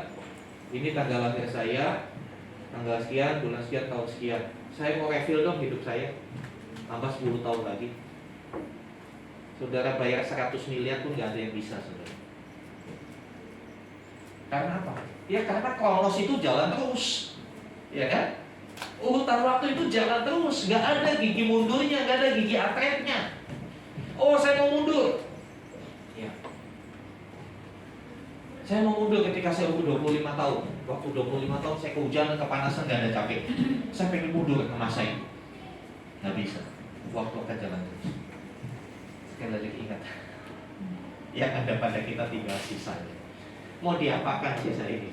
ini tanggal lahir saya, tanggal sekian, bulan sekian, tahun sekian. Saya mau refill dong hidup saya, tambah 10 tahun lagi. Saudara bayar 100 miliar pun nggak ada yang bisa, saudara. Karena apa? Ya karena kronos itu jalan terus, ya kan? Urutan waktu itu jalan terus, nggak ada gigi mundurnya, nggak ada gigi atretnya. Oh, saya mau mundur. Ya. Saya mau mundur ketika saya umur 25 tahun. Waktu 25 tahun saya kehujanan, kepanasan, nggak ada capek. Saya pengen mundur ke masa itu. Nggak bisa. Waktu akan jalan terus. Sekali lagi ingat, yang ada pada kita tinggal sisanya. Mau diapakan sisa ini?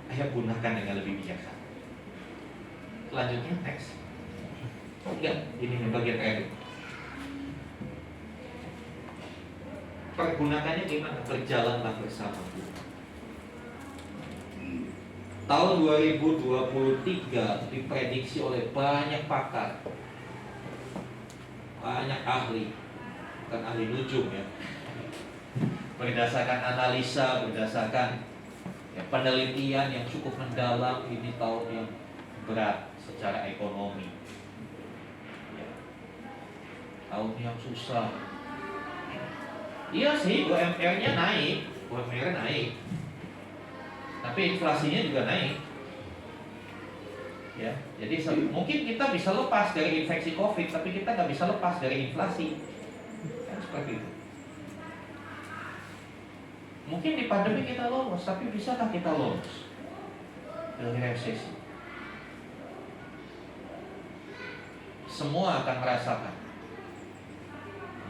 Ayo gunakan dengan lebih bijaksana. Selanjutnya teks. Enggak, ini bagian terakhir. Pergunakannya gimana? Berjalanlah bersama Tuhan. Tahun 2023 diprediksi oleh banyak pakar, banyak ahli, bukan ahli nujum ya, berdasarkan analisa, berdasarkan ya, penelitian yang cukup mendalam. Ini tahun yang berat secara ekonomi ya, tahun yang susah. Iya sih, UMR-nya naik, tapi inflasinya juga naik. Ya, jadi mungkin kita bisa lepas dari infeksi COVID, tapi kita nggak bisa lepas dari inflasi. Kan seperti itu. Mungkin di pandemi kita lolos, tapi bisakah kita lolos dari resesi? Semua akan merasakan.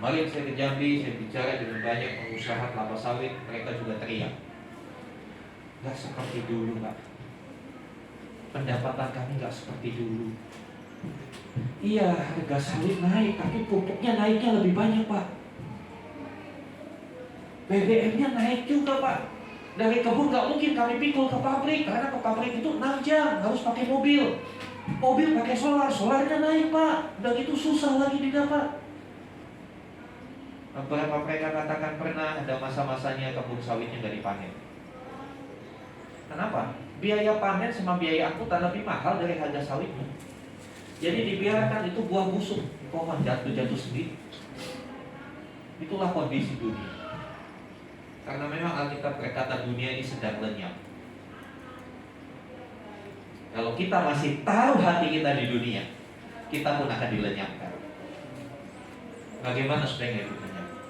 Kemarin saya ke Jambi, saya bicara dengan banyak pengusaha kelapa sawit, mereka juga teriak. Nggak seperti dulu, Pak. Pendapatan kami nggak seperti dulu. Iya, harga sawit naik, tapi pupuknya naiknya lebih banyak, Pak. BBM-nya naik juga, Pak. Dari kebun nggak mungkin kami pikul ke pabrik, karena ke pabrik itu 6 jam, harus pakai mobil. Mobil pakai solar, solarnya naik, Pak. Udah gitu susah lagi didapat. Beberapa mereka katakan pernah ada masa-masanya kebun sawitnya nggak dipanen. Kenapa? Biaya panen sama biaya angkutan lebih mahal dari harga sawitnya. Jadi dibiarkan itu buah busuk, pohon jatuh sendiri. Itulah kondisi dunia. Karena memang Alkitab berkata dunia ini sedang lenyap. Kalau kita masih taruh hati kita di dunia, kita pun akan dilenyapkan. Bagaimana supaya nggak lenyap?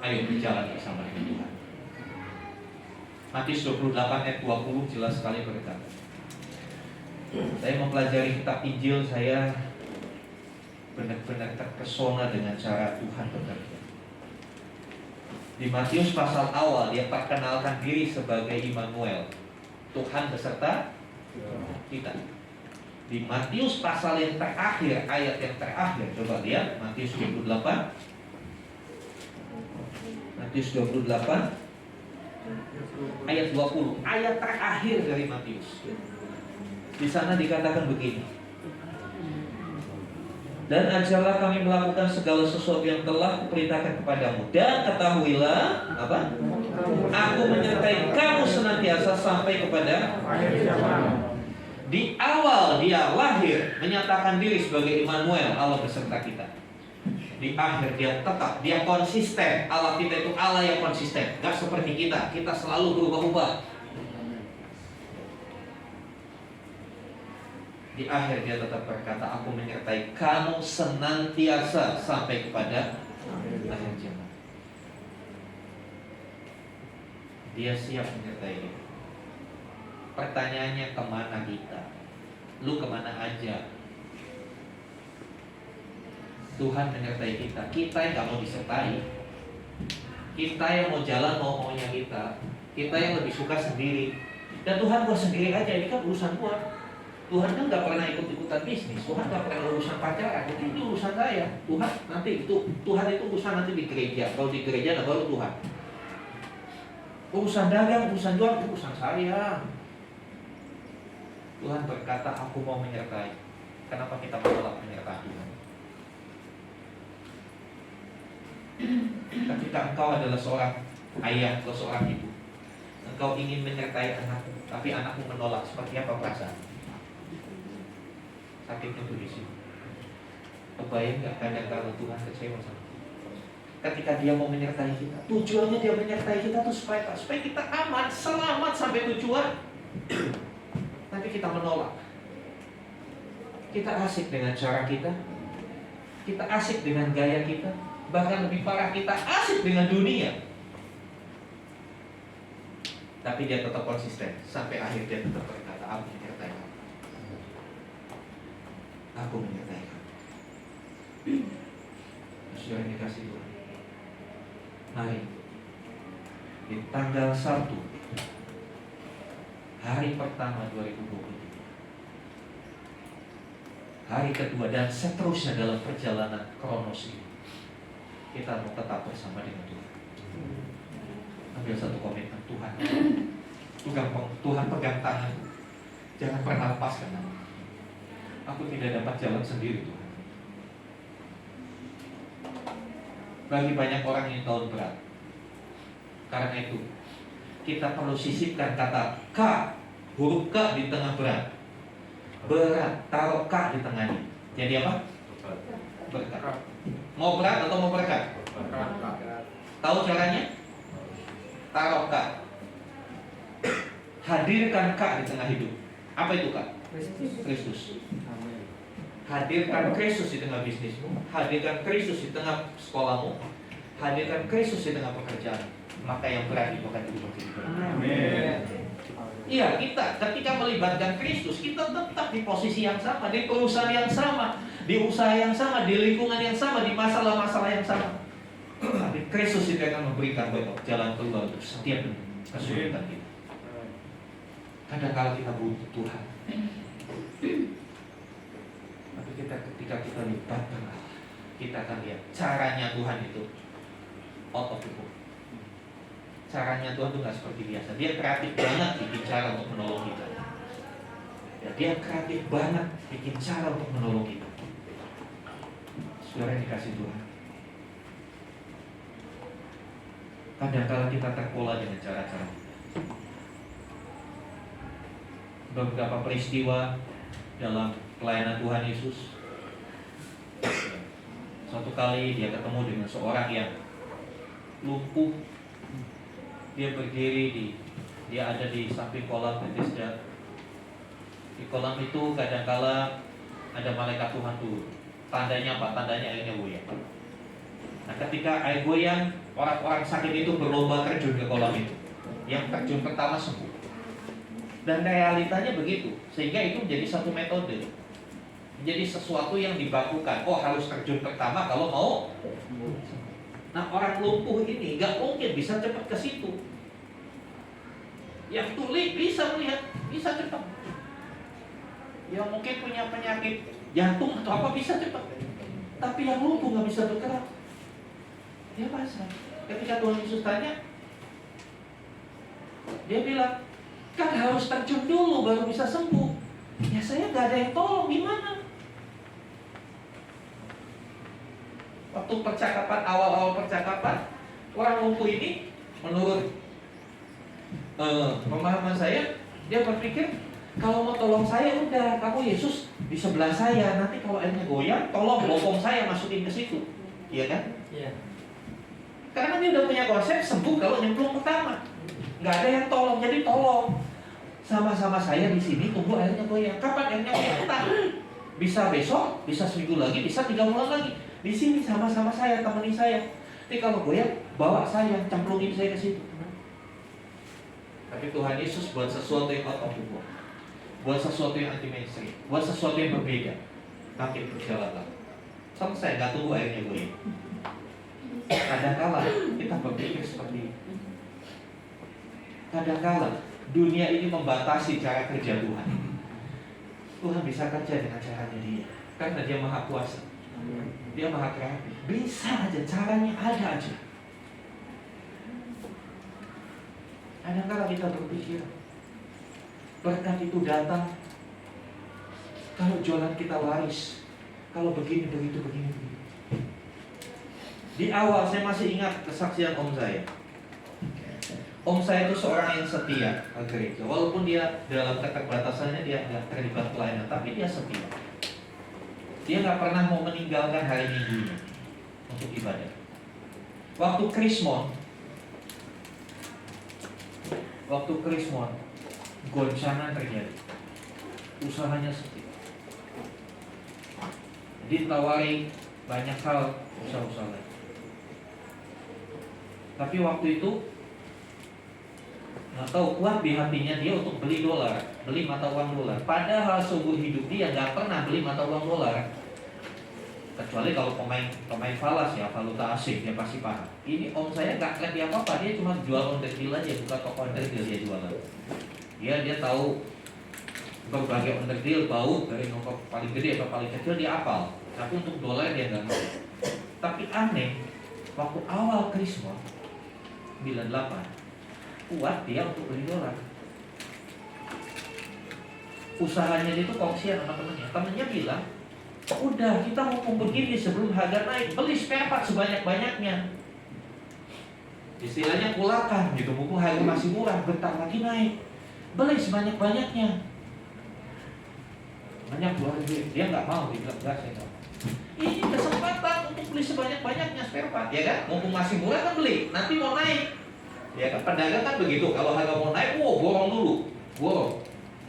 Ayo berjalan bersama dengan Tuhan. Matius 28 ayat 20 jelas sekali berkata. Saya mempelajari kitab Injil, saya benar-benar terpesona dengan cara Tuhan bekerja. Di Matius pasal awal dia perkenalkan diri sebagai Immanuel, Tuhan beserta kita. Di Matius pasal yang terakhir, ayat yang terakhir, coba lihat Matius 28. Matius 28 ayat 20, ayat terakhir dari Matius. Di sana dikatakan begini. Dan ajarlah kami melakukan segala sesuatu yang telah kuperintahkan kepadamu, dan ketahuilah apa? Aku menyertai kamu senantiasa sampai kepada di awal dia lahir menyatakan diri sebagai Immanuel, Allah beserta kita. Di akhir dia tetap, dia konsisten. Allah kita itu Allah yang konsisten, gak seperti kita selalu berubah-ubah. Di akhir dia tetap berkata, aku menyertai kamu senantiasa sampai kepada akhir zaman. Dia siap menyertai kita. Pertanyaannya, kemana kita? Lu kemana aja? Tuhan menyertai kita. Kita yang gak mau disertai, kita yang mau jalan mau maunya kita, Kita yang lebih suka sendiri. Dan Tuhan gua sendiri aja, ini kan urusan gua. Tuhan kan nggak pernah ikut-ikutan bisnis. Tuhan nggak pernah urusan pacaran. Jadi itu urusan saya. Tuhan nanti itu Tuhan itu urusan nanti di gereja. Kalau di gereja nah baru Tuhan. Urusan dagang, urusan jual, urusan saya. Tuhan berkata, aku mau menyertai. Kenapa kita menolak menyertai Tuhan? Ketika engkau adalah seorang ayah atau seorang ibu, engkau ingin menyertai anakmu, tapi anakmu menolak, seperti apa perasaan? Sakitnya tuh di sini. Kebayang nggak kadang kalau Tuhan kecewa sama kita? Ketika Dia mau menyertai kita, tujuannya Dia menyertai kita tuh supaya kita aman, selamat sampai tujuan. Tapi kita menolak. Kita asik dengan cara kita, kita asik dengan gaya kita, bahkan lebih parah kita asik dengan dunia. Tapi Dia tetap konsisten sampai akhir. Dia tetap berkata, aku menyertai kamu. Aku menyertai kamu. Saudara yang dikasih Tuhan, mari di tanggal 1 hari pertama 2020, hari kedua dan seterusnya dalam perjalanan kronos ini, kita mau tetap bersama dengan Tuhan. Ambil satu komitmen, Tuhan, Tuhan pegang tangan, jangan pernah lepaskan aku. Aku tidak dapat jalan sendiri, Tuhan. Bagi banyak orang ini tahun berat. Karena itu kita perlu sisipkan kata K, huruf K di tengah berat. Berat, taruh K di tengahnya. Jadi apa? Berkat. Mau berat atau mau berkat? Tahu caranya? Taruh K. Hadirkan K di tengah hidup. Apa itu K? Kristus. Hadirkan Kristus di tengah bisnismu, hadirkan Kristus di tengah sekolahmu, hadirkan Kristus di tengah pekerjaan. Maka yang berat itu akan berubah jadi berat. Amin. Iya, kita ketika melibatkan Kristus, kita tetap di posisi yang sama, di perusahaan yang sama, di usaha yang sama, di lingkungan yang sama, di masalah-masalah yang sama. Tapi Kristus itu akan memberikan jalan keluar untuk setiap kesulitan kita. Kadang-kala kita butuh Tuhan. Tapi ketika kita libatkan Allah, kita akan lihat caranya Tuhan itu out of the book. Caranya Tuhan itu nggak seperti biasa. Dia kreatif banget bikin cara untuk menolong kita. Ya, dia kreatif banget bikin cara untuk menolong kita. Saudara yang dikasih Tuhan, kadang-kala kita terpola dengan cara-cara beberapa peristiwa dalam pelayanan Tuhan Yesus. Suatu kali dia ketemu dengan seorang yang lumpuh. Dia berdiri dia ada di samping kolam Bethesda. Di kolam itu kadangkala ada malaikat Tuhan turun. Tandanya apa? Tandanya airnya goyang. Nah, ketika air goyang, orang-orang sakit itu berlomba terjun ke kolam itu. Yang terjun pertama sembuh. Dan realitanya begitu, sehingga itu menjadi satu metode, menjadi sesuatu yang dibakukan. Oh, harus terjun pertama kalau mau. Nah, orang lumpuh ini gak mungkin bisa cepat ke situ. Yang tuli bisa melihat, bisa cepat. Yang mungkin punya penyakit jantung atau apa bisa cepat. Tapi yang lumpuh gak bisa bergerak, dia pasrah. Ketika Tuhan Yesus tanya, dia bilang, kan harus terjun dulu baru bisa sembuh. Ya saya gak ada yang tolong, gimana? Waktu percakapan, awal-awal percakapan, orang lumpuh ini menurut pemahaman saya, dia berpikir kalau mau tolong saya udah, kamu Yesus di sebelah saya, nanti kalau airnya goyang, tolong bokong saya masukin ke situ, iya kan? Iya. Karena dia udah punya konsep sembuh kalau nyemplung pertama, nggak ada yang tolong, jadi tolong sama-sama saya di sini tunggu airnya goyang. Kapan airnya goyang? Entah. Bisa besok, bisa seminggu lagi, bisa 3 bulan lagi. Di sini sama-sama saya, temani saya. Tapi kalau goyang, bawa saya, cemplungin saya ke situ. Tapi Tuhan Yesus buat sesuatu yang out of the box, buat sesuatu yang anti mainstream, buat sesuatu yang berbeda. Makin berjalanlah. Selesai, nggak tunggu airnya goyang. Kadang-kala kita berpikir seperti ini. Kadang-kala dunia ini membatasi cara kerja Tuhan. Tuhan bisa kerja dengan caranya dia, karena dia maha kuasa, dia maha kreatif. Bisa aja, caranya ada aja. Kadang-kala kita berpikir berkat itu datang kalau jualan kita laris, kalau begini, begitu, begini, begitu. Di awal saya masih ingat kesaksian om saya. Om saya itu seorang yang setia ke gereja. Walaupun dia dalam keterbatasannya dia nggak terlibat pelayanan, tapi dia setia. Dia nggak pernah mau meninggalkan hari minggunya untuk ibadah. Waktu Krismon, goncangan terjadi. Usahanya sepi. Ditawari banyak hal usaha-usaha lain. Tapi waktu itu nggak tahu kuat di hatinya dia untuk beli dolar, beli mata uang dolar. Padahal seumur hidup dia nggak pernah beli mata uang dolar, kecuali kalau pemain falas ya, valuta asing, dia pasti paham. Ini om saya nggak ngerti apa-apa, dia cuma jual onderdil aja, bukan toko onderdil dia jualan. Dia tahu berbagai onderdil, baut dari nomor paling gede atau paling kecil dia hafal. Tapi untuk dolar dia nggak mau. Tapi aneh, waktu awal Krismon 98 kuat dia untuk beli dolar. Usahanya dia itu kongsian sama temennya. Temennya bilang, udah kita mumpung begini sebelum harga naik, beli spare part sebanyak-banyaknya. Istilahnya kulakan gitu, mumpung harga masih murah, bentar lagi naik, beli sebanyak-banyaknya. Banyak keluar duit, dia nggak mau, dia bilang enggak, saya nggak mau. Ini kesempatan untuk beli sebanyak-banyaknya spare part, ya kan? Mumpung masih murah kan beli, nanti mau naik. Ya kan, pedagang kan begitu, kalau harga mau naik, borong dulu, borong.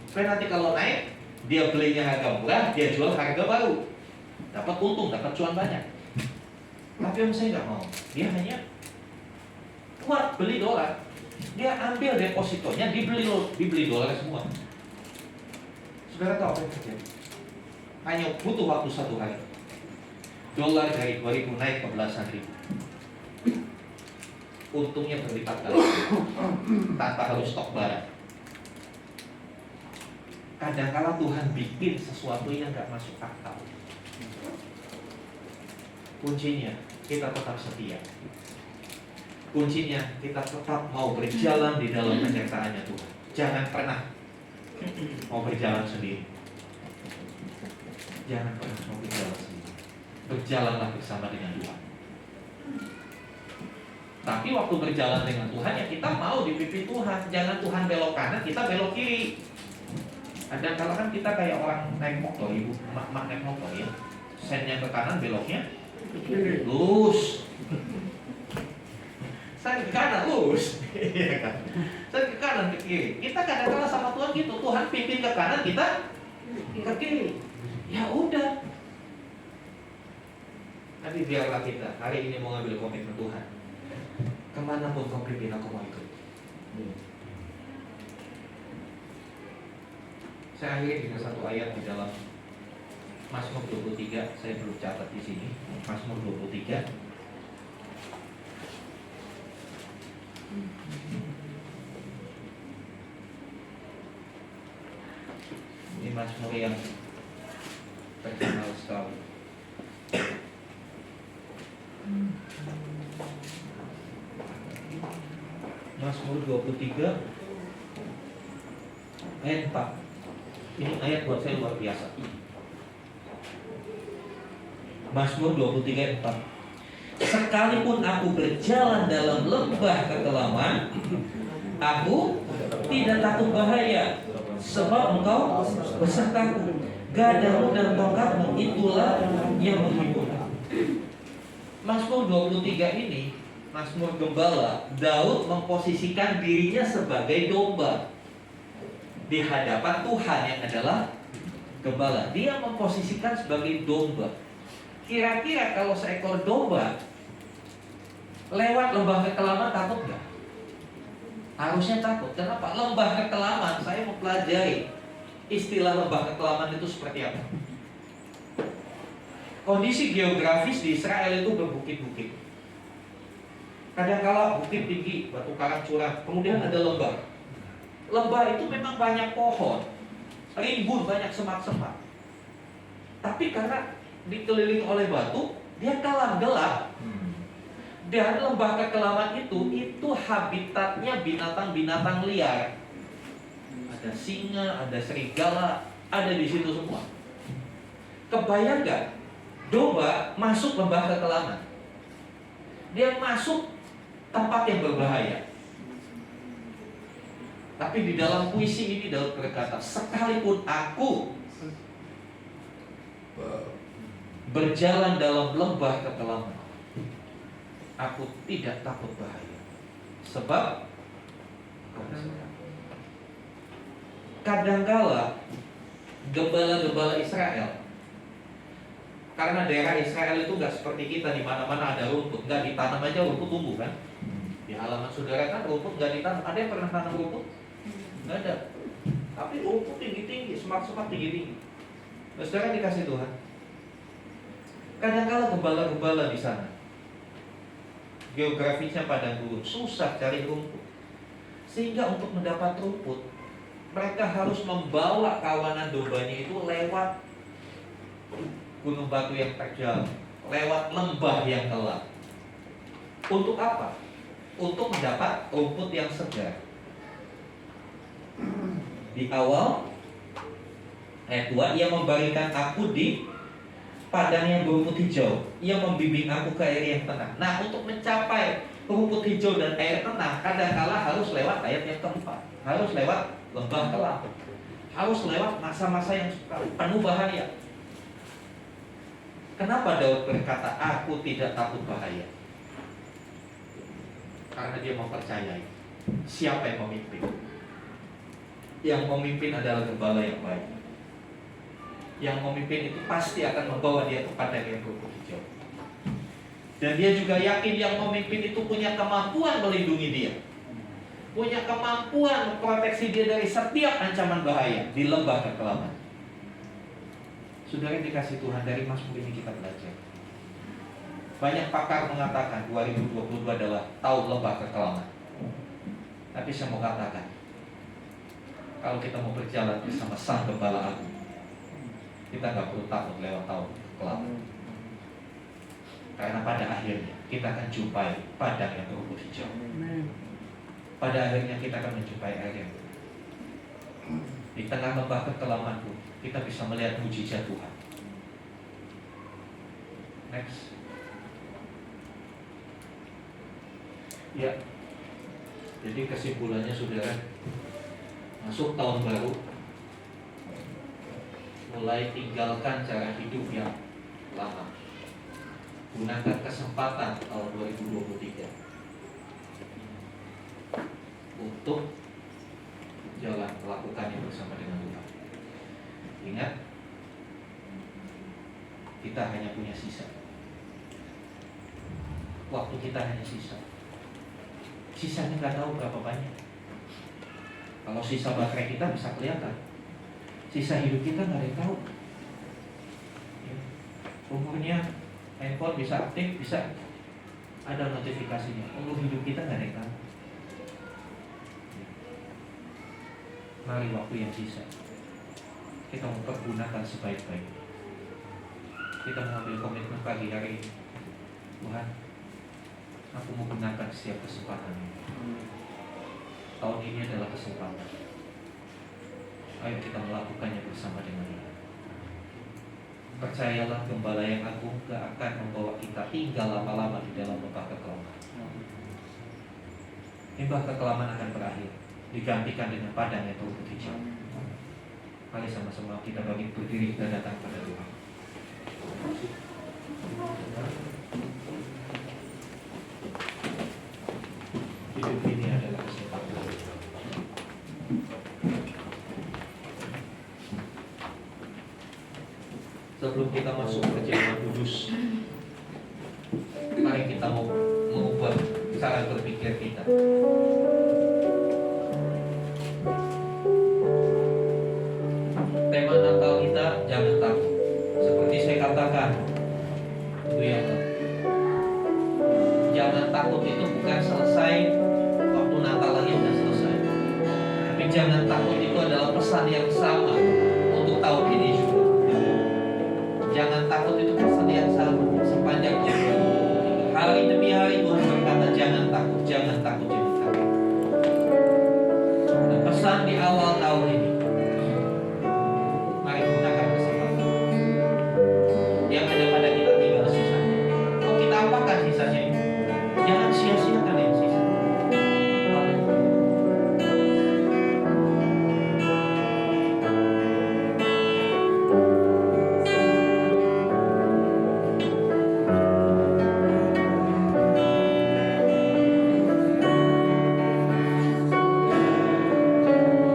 Supaya nanti kalau naik, dia belinya harga murah, dia jual harga baru, dapat untung, dapat cuan banyak. Tapi om saya nggak mau, dia hanya kuat beli dolar, dia ambil depositonya, dibeli dolar semua. Saudara tahu apa yang terjadi? Hanya butuh waktu 1 hari, dolar dari 2000 naik ke belasan ribu. Untungnya berlipat kali tanpa harus stok barang. Kadang-kala Tuhan bikin sesuatu yang gak masuk akal. Kuncinya kita tetap setia. Kuncinya kita tetap mau berjalan di dalam penyertaannya Tuhan. Jangan pernah mau berjalan sendiri. Jangan pernah mau berjalan sendiri. Berjalanlah bersama dengan Tuhan. Tapi waktu berjalan dengan Tuhan ya kita mau dipimpin Tuhan. Jangan Tuhan belok kanan, kita belok kiri. Ada kalau kan kita kayak orang naik motor, ibu mak naik motor ya, sennya ke kanan, beloknya lurus. Saya ke kanan lurus, iya kan? Saya ke kanan ke kiri. Kita kadang-kadang sama Tuhan gitu, Tuhan pimpin ke kanan, kita ke kiri. Ya udah. Tapi biarlah kita hari ini mau ngambil komitmen Tuhan. Kemana pun kau pimpin aku mau ikut. Saya akhiri dengan satu ayat di dalam Mazmur 23. Saya belum catat di sini. Mazmur 23. Ini Mazmur yang terkenal sekali. Mazmur 23 ayat 4. Ini ayat buat saya luar biasa. Mazmur 23 ayat 4. Sekalipun aku berjalan dalam lembah kekelaman, aku tidak takut bahaya, sebab Engkau besertaku. Gadamu dan tongkatmu itulah yang menghibur. Mazmur 23 ini Mazmur gembala. Daud memposisikan dirinya sebagai domba di hadapan Tuhan yang adalah gembala. Dia memposisikan sebagai domba. Kira-kira kalau seekor domba lewat lembah kekelaman takut nggak? Harusnya takut. Kenapa? Lembah kekelaman, saya mempelajari istilah lembah kekelaman itu seperti apa. Kondisi geografis di Israel itu berbukit-bukit. Kadang-kala bukit tinggi, batu karang curam, kemudian ada lembah. Lembah itu memang banyak pohon, rimbun, banyak semak-semak. Tapi karena dikelilingi oleh batu, dia kelam, gelap. Dan lembah kekelaman itu habitatnya binatang-binatang liar. Ada singa, ada serigala, ada di situ semua. Kebayang gak? Domba masuk lembah kekelaman. Dia masuk tempat yang berbahaya. Tapi di dalam puisi ini Daud berkata, sekalipun aku berjalan dalam lembah kekelaman, aku tidak takut bahaya, sebab kau bersama. Kadangkala gembala-gembala Israel, karena daerah Israel itu nggak seperti kita, di mana-mana ada rumput, nggak ditanam aja rumput tumbuh kan? Di halaman saudara kan rumput nggak ditanam, ada yang pernah tanam rumput? Nggak ada. Tapi rumput tinggi-tinggi, semak-semak tinggi-tinggi. Saudara dikasih Tuhan. Kadangkala gembala-gembala di sana, geografisnya padang gurun, susah cari rumput, sehingga untuk mendapat rumput mereka harus membawa kawanan dombanya itu lewat gunung batu yang terjal, lewat lembah yang gelap. Untuk apa? Untuk mendapat rumput yang segar. Di awal ayat 2, ia membaringkan aku di padang yang berumput hijau, ia membimbing aku ke air yang tenang. Nah, untuk mencapai rumput hijau dan air tenang, kadangkala harus lewat ayat yang keempat, harus lewat lembah kelam, harus lewat masa-masa yang penuh bahaya. Kenapa Daud berkata, aku tidak takut bahaya? Karena dia mempercayai siapa yang memimpin. Yang memimpin adalah gembala yang baik. Yang memimpin itu pasti akan membawa dia kepada yang berumput hijau. Dan dia juga yakin yang memimpin itu punya kemampuan melindungi dia, punya kemampuan memproteksi dia dari setiap ancaman bahaya di lembah kekelaman. Saudara yang dikasih Tuhan, dari Mazmur ini kita belajar. Banyak pakar mengatakan 2022 adalah tahun lembah kekelaman. Tapi saya mau katakan, kalau kita mau berjalan bersama Sang Gembala Agung, kita nggak perlu takut lewat tahun kekelaman. Karena pada akhirnya kita akan jumpai padang yang berumput hijau. Pada akhirnya kita akan menjumpai air yang berumput. Di tengah lembah kekelaman pun kita bisa melihat mujizat Tuhan. Next. Ya. Jadi kesimpulannya saudara, masuk tahun baru, mulai tinggalkan cara hidup yang lama. Gunakan kesempatan tahun 2023 untuk jalan melakukannya bersama dengan Tuhan. Ingat, kita hanya punya sisa. Waktu kita hanya sisa. Sisanya nggak tahu berapa banyak. Kalau sisa baterai kita bisa kelihatan, sisa hidup kita nggak ada yang tahu. Umurnya handphone bisa aktif, bisa ada notifikasinya. Umur hidup kita nggak ada yang tahu. Mari waktu yang sisa kita mempergunakan sebaik-baiknya. Kita mengambil komitmen pagi hari ini. Tuhan, aku mau gunakan setiap kesempatan ini. Tahun ini adalah kesempatan. Ayo kita melakukannya bersama dengan Dia. Percayalah, Gembala yang Agung gak akan membawa kita tinggal lama-lama di dalam lembah kekelaman. Lembah kekelaman akan berakhir, digantikan dengan padang yang berumput hijau. Mari sama-sama kita berdiri dan datang pada Tuhan. Hidup ini adalah kesempatan. Sebelum kita masuk ke perjamuan kudus, mari kita mau mengubah cara berpikir kita. Tema Natal kita jangan takut. Seperti saya katakan, itu yang jangan takut itu bukan selesai waktu Natal lagi udah selesai. Tapi jangan takut itu adalah pesan yang sama untuk tahun ini juga. Jangan takut itu pesan yang sama sepanjang tahun ini. Hari demi hari Tuhan berkata jangan takut, jangan takut, jangan takut. Dan pesan di awal tahun ini, mari gunakan kesempatan. Yang ada pada kita tinggal sisanya. Kok kita apakan sisanya itu? Jangan sia-siakan yang sisa.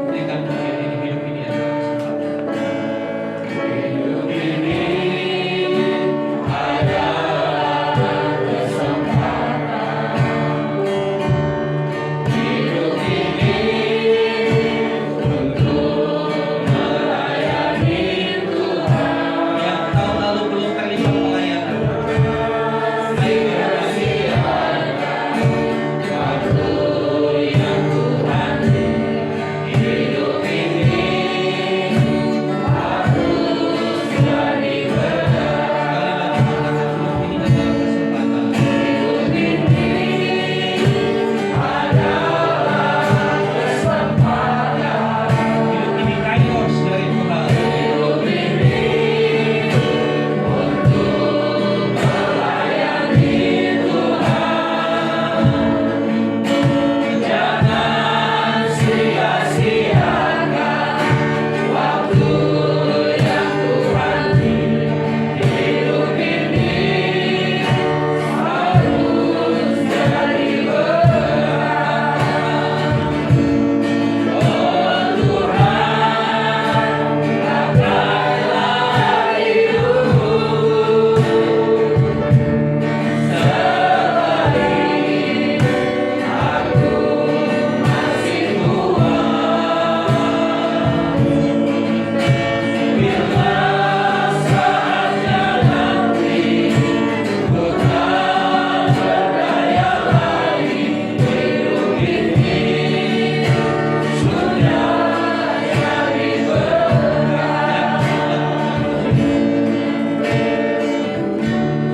Berikan pujian ini, hidup ini adalah kesempatan. Yang tahun lalu belum terlibat pelayanan, hidup ini kairos dari Tuhan.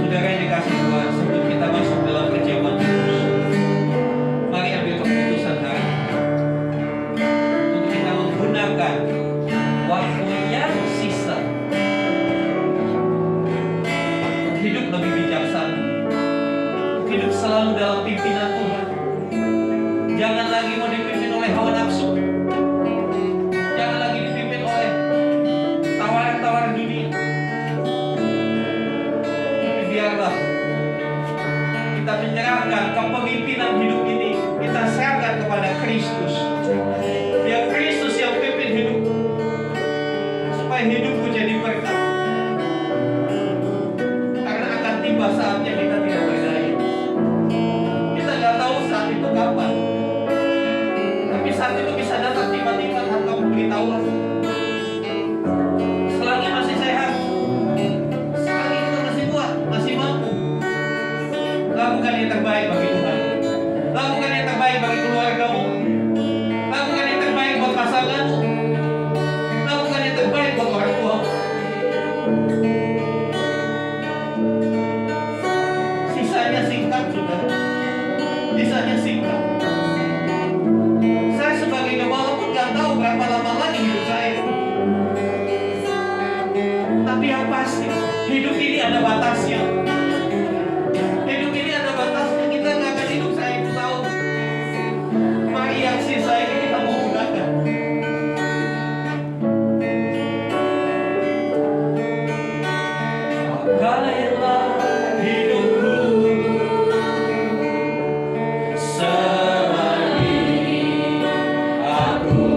Saudara yang dikasih Tuhan, sebelum kita masuk dalam perjamuan kudus, mari ambil keputusan hari ini untuk kita menggunakan waktu yang sisa untuk hidup lebih bijaksana, untuk hidup selalu dalam pimpinan Tuhan. Jangan lagi mau dipimpin oleh hawa nafsu, jangan lagi dipimpin oleh tawaran-tawaran dunia. Tapi biarlah kita menyerahkan kepemimpinan hidup ini, kita serahkan kepada Kristus. Biar Kristus yang pimpin hidup, supaya hidupku jadi berkat. Karena akan tiba saatnya kita tidak berdaya. Kita nggak tahu saat itu kapan. Tapi saat itu bisa datang tiba-tiba tanpa pemberitahuan. Selagi masih sehat, selagi kita masih kuat, masih mampu, lakukan yang terbaik bagi Tuhan. Lakukan yang terbaik bagi keluargamu. Lakukan yang terbaik buat pasanganmu. Lakukan yang terbaik buat orang tuamu. Sisanya singkat, saudara. Sisanya singkat. Saya sebagai gembala pun gak tahu berapa lama lagi hidup saya. Tapi yang pasti, hidup ini ada batasnya. Hidup ini ada batasnya. Kita gak akan hidup 1000 tahun. Mari yang sisa ini kita mau gunakan. Pakailah hidupku selagi aku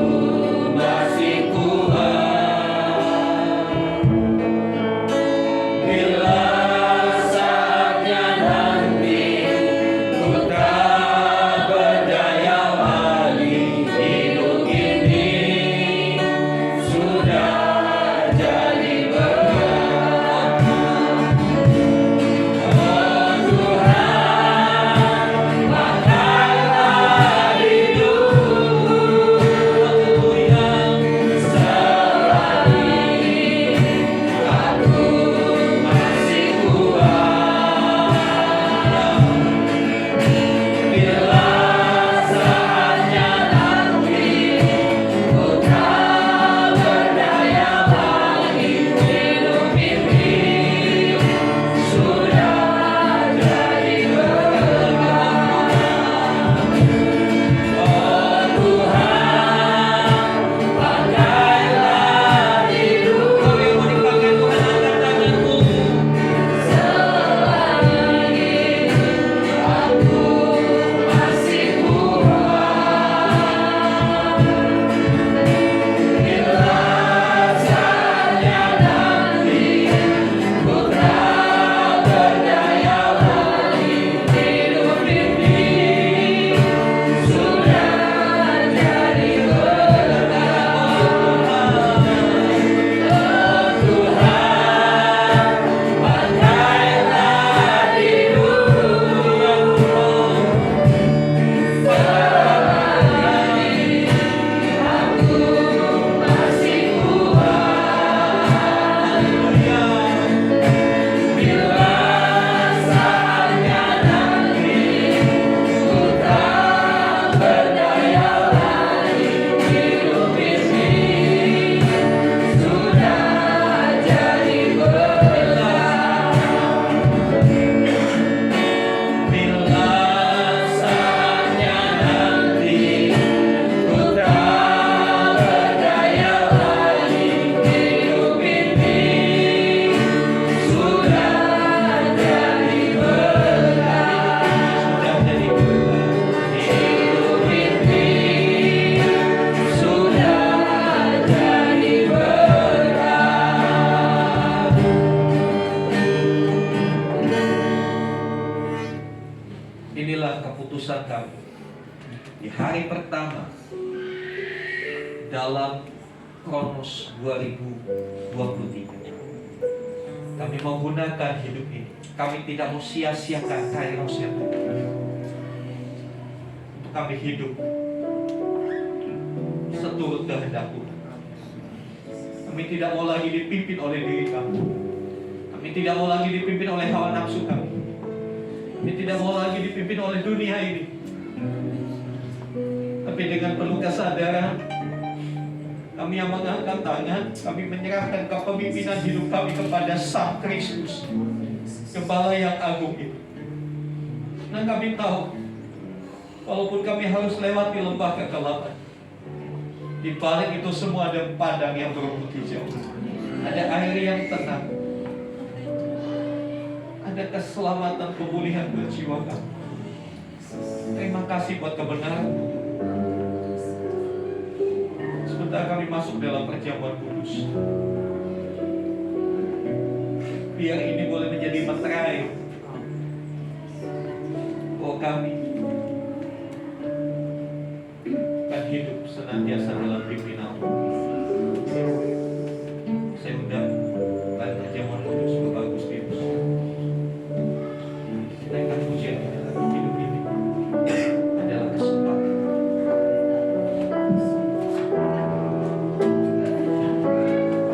masih kuat. Bila di hari pertama dalam Kronos 2023. Kami menggunakan hidup ini. Kami tidak mau sia-siakan kairosnya Tuhan. Untuk kami hidup seturut kehendak Tuhan. Kami tidak mau lagi dipimpin oleh diri kami. Kami tidak mau lagi dipimpin oleh hawa nafsu kami. Kami tidak mau lagi dipimpin oleh dunia ini. Tapi dengan penuh kesadaran, kami yang mengangkat tangan, kami menyerahkan kepemimpinan hidup kami kepada Sang Kristus, Gembala yang agung itu. Dan kami tahu, walaupun kami harus lewati lembah kegelapan, di balik itu semua ada padang yang berumput hijau, ada air yang tenang, ada keselamatan pemulihan buat jiwa kami. Terima kasih buat kebenaran. Sebentar kami masuk dalam perjamuan kudus. Biar ini boleh menjadi meterai bahwa kami akan hidup senantiasa dalam pimpinan. Saya undang pada perjamuan kudus Bapak Agustinus. Naikkan pujian di dalam hidup ini adalah kesempatan.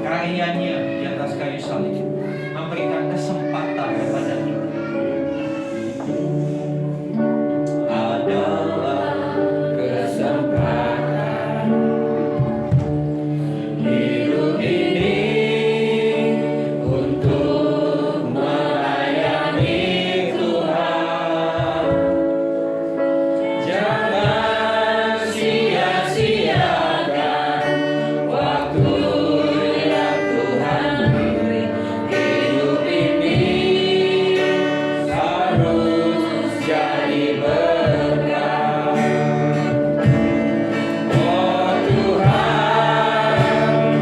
Karyanya di atas kayu salib memberikan kesempatan kepada kita. Adalah kesempatan hidup ini untuk melayani Tuhan. Jangan sia-siakan waktu yang Tuhan beri. Hidup ini harus jadi berkah. Oh Tuhan,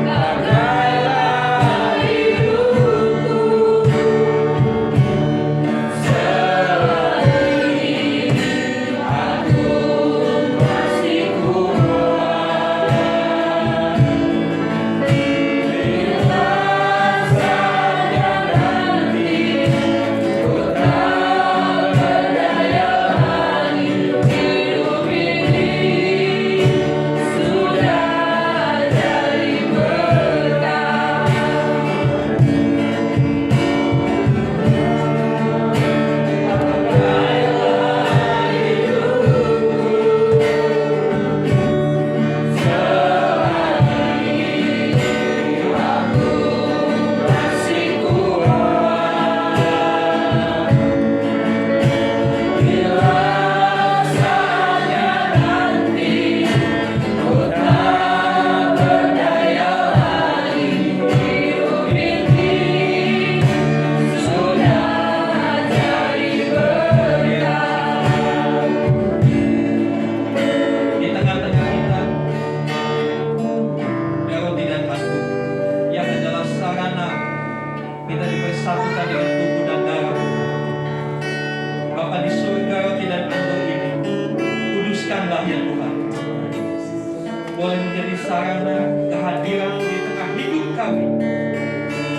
pakailah hidupku selagi aku masih kuat. Bila saja nanti ku tak berdaya lagi, hidup ini sudah jadi berkah. Pakailah hidupku selagi aku masih kuat. Bila saja nanti ku tak berdaya lagi, hidup ini sudah jadi berkah. Di tengah-tengah kita ada roti dan anggur yang adalah sarana kita dipersatukan dengan tubuh dan darah. Bapa di surga, roti dan anggur ini kuduskanlah ya Tuhan, boleh menjadi sarana kehadiran di tengah hidup kami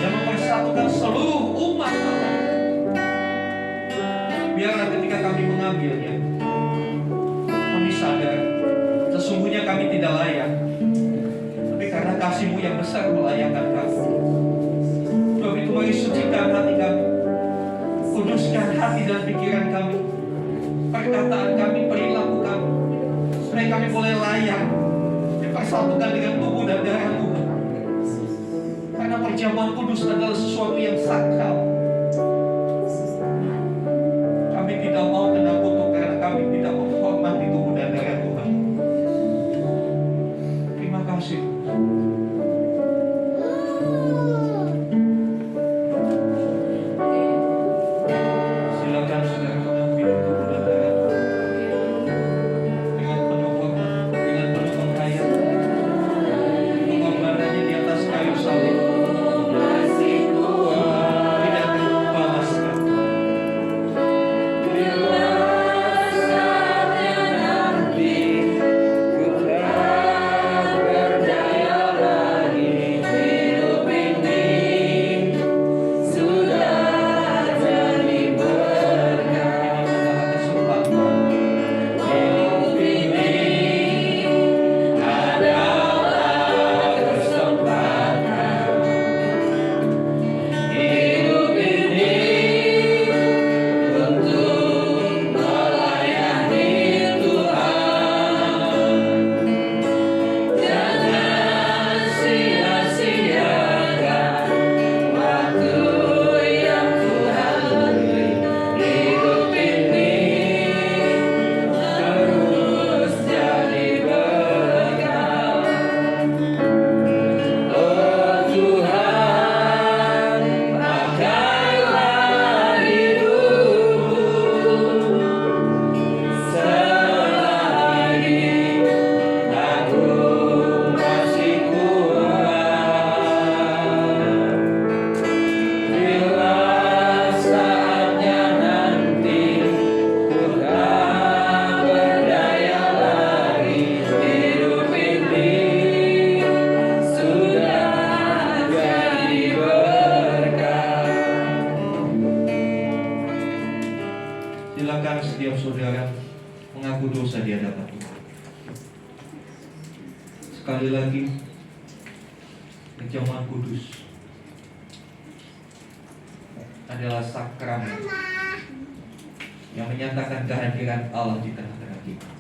yang mempersatukan seluruh umat Allah. Biarlah ketika kami mengambilnya, kami sadar sesungguhnya kami tidak layak, tapi karena kasih-Mu yang besar melayakkan kami. Sebab itu mari sucikan hati kami, kuduskan hati dan pikiran kami, perkataan kami, perilaku kami, supaya kami boleh layak dipersatukan dengan tubuh dan darah Tuhan. Karena perjamuan kudus adalah sesuatu yang sakral. Kami tidak mau kena kutuk karena kami tidak menghormati tubuh dan darah Tuhan. Terima kasih. Silakan saudara mengambil tubuh dan darah dengan penuh hormat, dengan penuh penghayatan. Pengorbanannya di atas kayu salib tidak Sekali lagi, perjamuan kudus adalah sakramen yang menyatakan kehadiran Allah di tengah-tengah kita.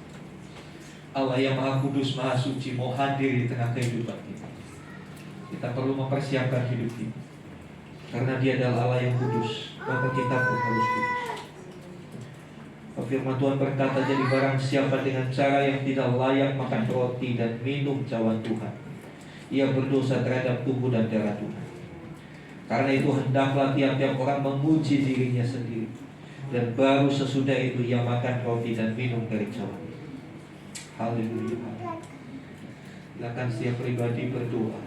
Allah yang Maha Kudus, Maha Suci mau hadir di tengah kehidupan kita. Kita perlu mempersiapkan hidup kita, karena Dia adalah Allah yang kudus, maka kita pun harus kudus. Firman Tuhan berkata, jadi barang siapa dengan cara yang tidak layak makan roti dan minum cawan Tuhan, ia berdosa terhadap tubuh dan darah Tuhan. Karena itu hendaklah tiap-tiap orang memuji dirinya sendiri, dan baru sesudah itu ia makan roti dan minum dari cawan. Haleluya. Silakan setiap pribadi berdoa.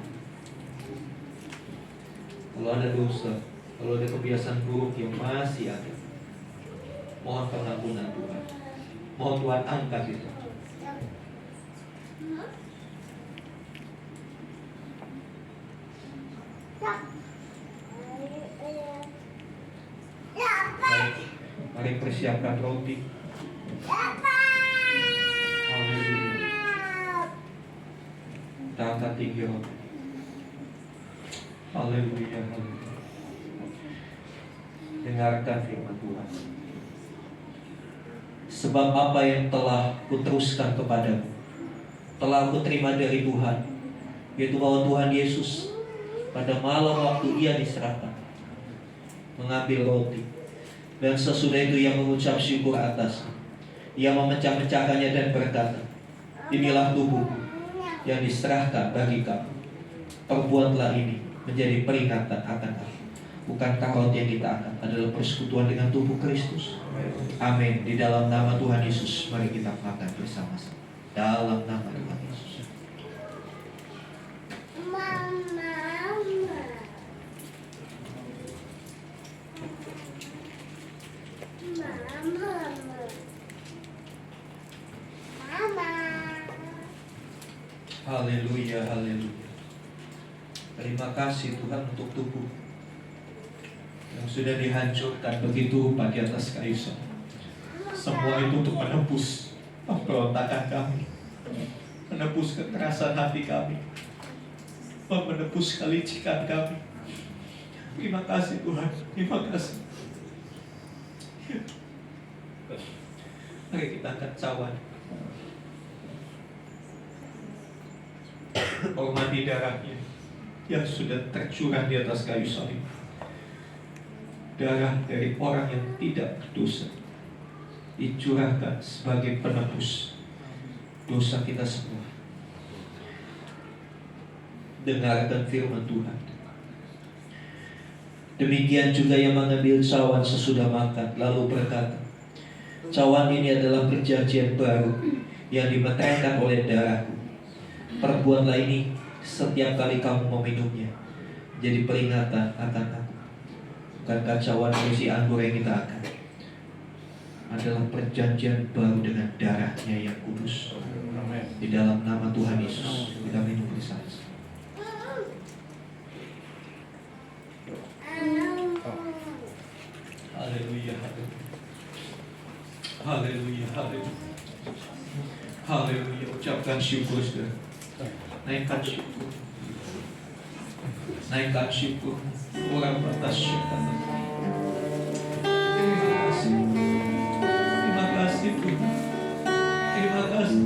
Kalau ada dosa, kalau ada kebiasaan buruk yang masih ada, mohon pengampunan Tuhan. Mohon Tuhan angkat itu. Mari persiapkan roti. Haleluya. Kita angkat tinggi roti. Haleluya, haleluya. Dengarkan firman Tuhan. Sebab apa yang telah kuteruskan kepadamu, telah aku terima dari Tuhan, yaitu bahwa Tuhan Yesus pada malam waktu Ia diserahkan, mengambil roti, dan sesudah itu Ia mengucap syukur atasnya. Ia memecah-mecahkannya dan berkata, inilah tubuhku yang diserahkan bagi kamu. Perbuatlah ini menjadi peringatan akan aku. Bukankah roti yang kita angkat adalah persekutuan dengan tubuh Kristus? Amin. Di dalam nama Tuhan Yesus, mari kita makan bersama-sama. Dalam nama Tuhan Yesus. Haleluya, haleluya. Terima kasih Tuhan untuk tubuh yang sudah dihancurkan begitu rupa di atas kayu salib. Semua itu untuk menebus pemberontakan kami, menebus kekerasan hati kami, menebus kelicikan kami. Terima kasih Tuhan, terima kasih. Mari kita angkat cawan. Hormati darahnya yang sudah tercurah di atas kayu salib. Darah dari orang yang tidak berdosa dicurahkan sebagai penebus dosa kita semua. Dengarkan firman Tuhan. Demikian juga yang mengambil cawan sesudah makan, lalu berkata, cawan ini adalah perjanjian baru yang dimeteraikan oleh darahku. Perbuatlah ini setiap kali kamu meminumnya, jadi peringatan akan aku. Bukankah cawan berisi anggur yang kita akan adalah perjanjian baru dengan darahnya yang kudus. Di dalam nama Tuhan Yesus kita minum bersama. Haleluya, haleluya. Haleluya, haleluya. Haleluya, ucapkan syukur saudara. Naikkan syukur. Naikkan syukur. Orang batas syukur. Terima kasih. Terima kasih Tuhan. Terima kasih.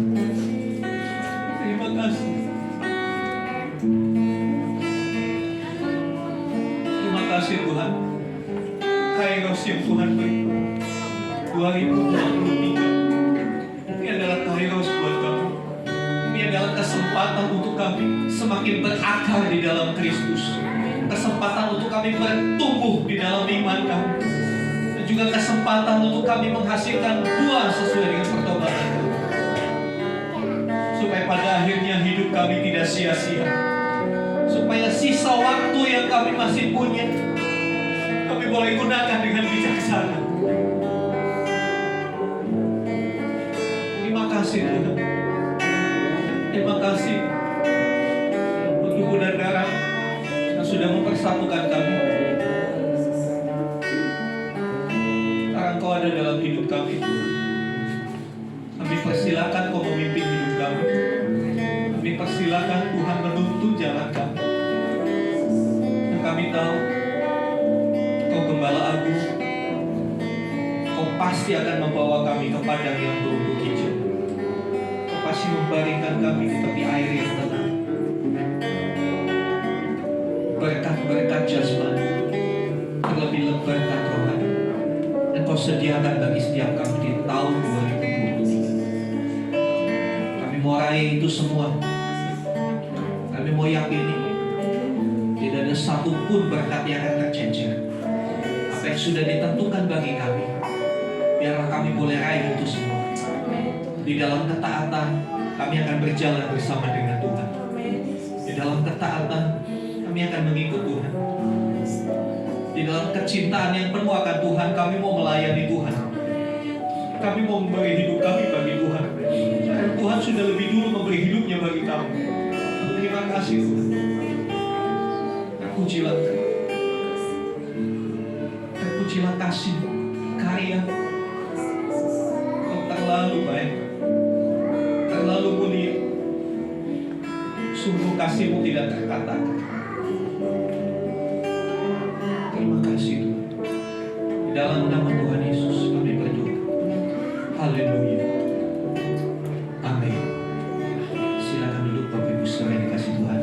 Terima kasih. Terima kasih Tuhan. Kairos yang Tuhan beri 2023. Ini adalah kairos buat kami. Ini adalah kesempatan untuk kami semakin berakar di dalam Kristus. Kesempatan untuk kami bertumbuh di dalam iman kami. Dan juga kesempatan untuk kami menghasilkan buah sesuai dengan pertobatan kami. Supaya pada akhirnya hidup kami tidak sia-sia. Supaya sisa waktu yang kami masih punya, kami boleh gunakan dengan bijaksana. Terima kasih Tuhan. Terima kasih untuk tubuh dan darah yang sudah mempersatukan kami. Karena Engkau ada dalam hidup kami. Kami persilakan Kau memimpin hidup kami. Kami persilakan pasti akan membawa kami ke padang yang berumput hijau. Kau pasti membaringkan kami di tepi air yang tenang. Berkat-berkat jasmani, terlebih berkat rohani, dan Kau sediakan bagi setiap kami di tahun 2020. Kami mau raih itu semua. Kami mau yakini tidak ada satupun berkat yang akan tercecer. Apa yang sudah ditentukan bagi kami, biarlah kami boleh raih itu semua. Di dalam ketaatan, kami akan berjalan bersama dengan Tuhan. Di dalam ketaatan, kami akan mengikut Tuhan. Di dalam kecintaan yang penuh akan Tuhan, kami mau melayani Tuhan. Kami mau memberi hidup kami bagi Tuhan. Karena Tuhan sudah lebih dulu memberi hidupnya bagi kami. Terima kasih Tuhan. Terpujilah, terpujilah kasih karya. Kau terlalu baik, terlalu mulia. Sungguh kasih-Mu tidak terkatakan. Terima kasih Tuhan. Di dalam nama Tuhan Yesus kami berdoa. Haleluya. Amin. Silakan duduk Bapak Ibu saudara yang dikasih Tuhan.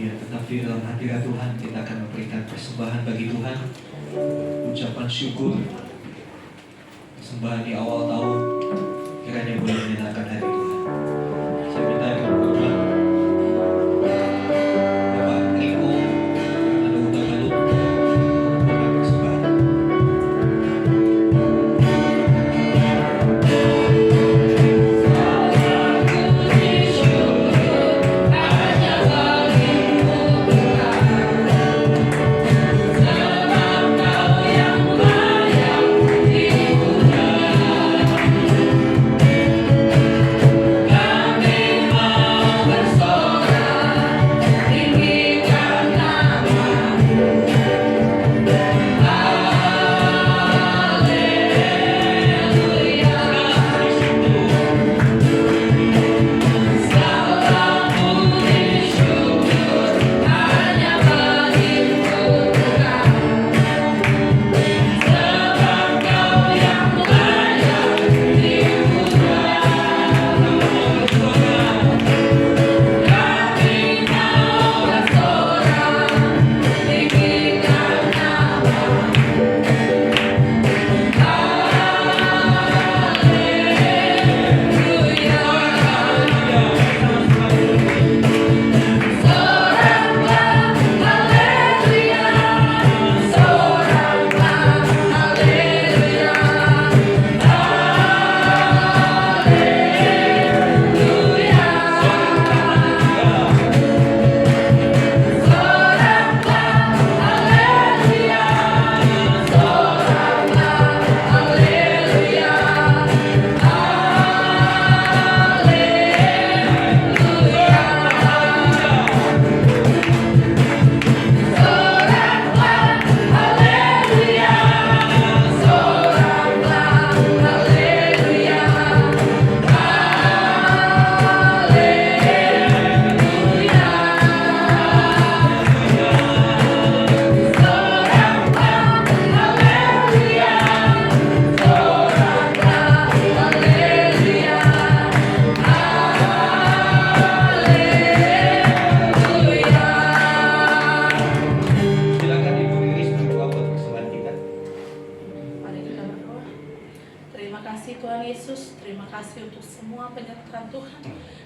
Ya, tetap di dalam hadirat Tuhan kita akan memberikan persembahan bagi Tuhan, ucapan syukur, persembahan di awal tahun, kiranya boleh menyenangkan hati Tuhan. Saya minta diperlukan Bapak Riko, ada Uta Galuh, Bapak persembahan.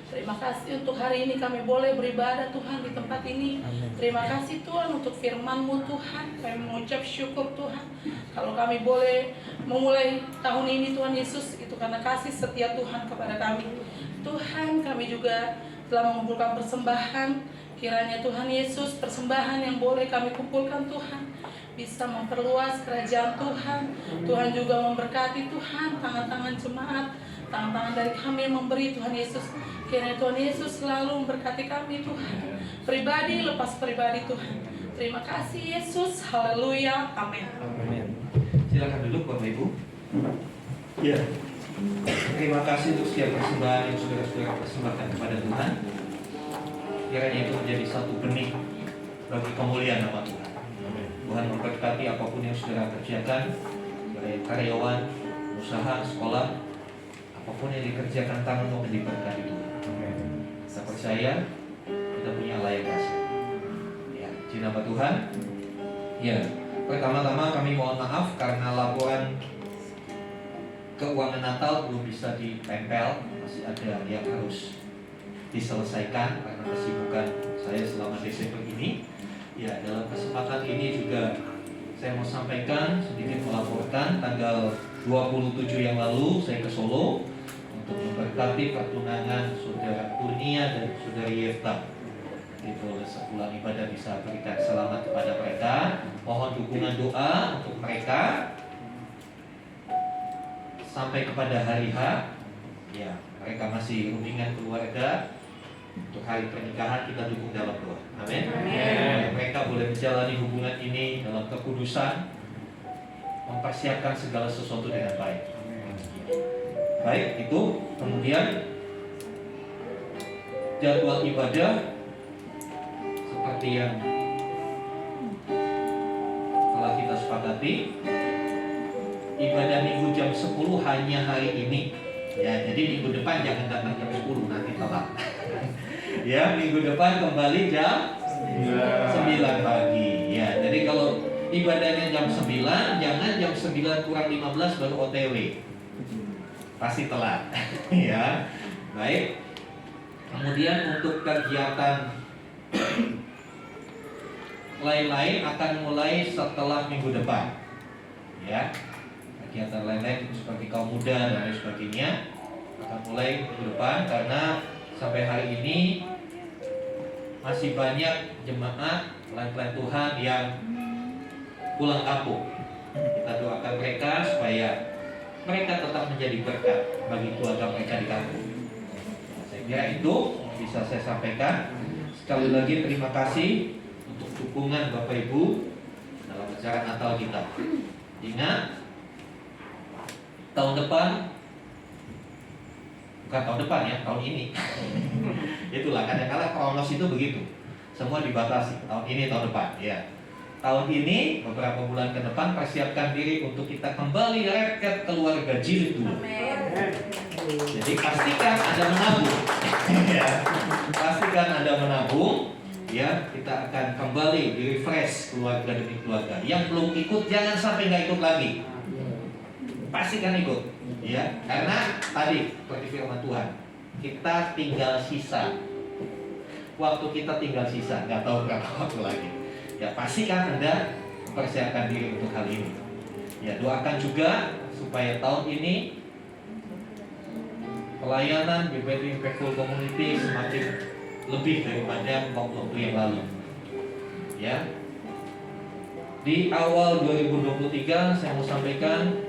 Terima kasih untuk hari ini kami boleh beribadah Tuhan di tempat ini. Terima kasih Tuhan untuk firman-Mu Tuhan. Kami mengucap syukur Tuhan. Kalau kami boleh memulai tahun ini Tuhan Yesus, itu karena kasih setia Tuhan kepada kami. Tuhan, kami juga telah mengumpulkan persembahan. Kiranya Tuhan Yesus, persembahan yang boleh kami kumpulkan Tuhan bisa memperluas kerajaan Tuhan. Tuhan juga memberkati Tuhan, tangan-tangan jemaat, tangan-tangan dari kami yang memberi Tuhan Yesus. Kiranya Tuhan Yesus selalu memberkati kami Tuhan, pribadi lepas pribadi Tuhan. Terima kasih Yesus, haleluya, amin. Amin. Silakan duduk Bapak Ibu. Ya. Terima kasih untuk setiap persembahan yang saudara-saudara persembahkan kepada Tuhan. Kiranya itu menjadi satu benih bagi kemuliaan nama Tuhan. Tuhan memberkati apapun yang saudara kerjakan, baik karyawan, usaha, sekolah, apapun yang dikerjakan tanganmu akan diberkati Tuhan. Saya percaya kita punya Allah yang kasih. Ya, di nama Tuhan. Ya, pertama-tama kami mohon maaf karena laporan keuangan Natal belum bisa ditempel, masih ada yang harus diselesaikan karena kesibukan saya selama Desember ini. Ya, dalam kesempatan ini juga saya mau sampaikan sedikit melaporkan tanggal 27 yang lalu saya ke Solo untuk memberkati pertunangan saudara Kurnia dan saudari Yefta. Itu sepulang ibadah bisa berikan selamat kepada mereka. Mohon dukungan doa untuk mereka sampai kepada hari H. Ya, mereka masih rundingan keluarga. Untuk hari pernikahan kita dukung dalam doa. Amin. Mereka boleh menjalani hubungan ini dalam kekudusan, mempersiapkan segala sesuatu dengan baik. Baik, itu kemudian jadwal ibadah seperti yang telah kita sepakati. Ibadah minggu jam 10 hanya hari ini. Ya, jadi minggu depan jangan datang jam 10, nanti telat. Ya, minggu depan kembali jam 9 pagi. Ya, jadi kalau ibadahnya jam 9, jangan jam 9 kurang 15 baru OTW. Pasti telat. Ya. Baik. Kemudian untuk kegiatan lain-lain akan mulai setelah minggu depan. Ya. Kegiatan lain-lain seperti kaum muda dan lain sebagainya akan mulai minggu depan karena sampai hari ini masih banyak jemaat pelayan Tuhan yang pulang kampung. Kita doakan mereka supaya mereka tetap menjadi berkat bagi keluarga mereka di kampung. Saya kira itu bisa saya sampaikan. Sekali lagi terima kasih untuk dukungan Bapak Ibu dalam acara Natal kita. Ingat, tahun depan, bukan tahun depan ya, tahun ini. Itulah kadang-kadang kronos itu begitu. Semua dibatasi. Tahun ini, tahun depan, ya. Tahun ini beberapa bulan ke depan persiapkan diri untuk kita kembali reket keluarga jilid 2. Jadi pastikan Anda menabung. Ya. Pastikan Anda menabung. Ya, kita akan kembali di refresh keluarga demi keluarga. Yang belum ikut jangan sampai nggak ikut lagi. Pastikan ikut, ya, karena tadi seperti firman Tuhan, kita tinggal sisa. Waktu kita tinggal sisa, nggak tahu berapa waktu lagi. Ya, pastikan Anda mempersiapkan diri untuk hal ini. Ya, doakan juga supaya tahun ini pelayanan GBT Impactful Community semakin lebih daripada waktu yang lalu. Ya, di awal 2023 saya mau sampaikan.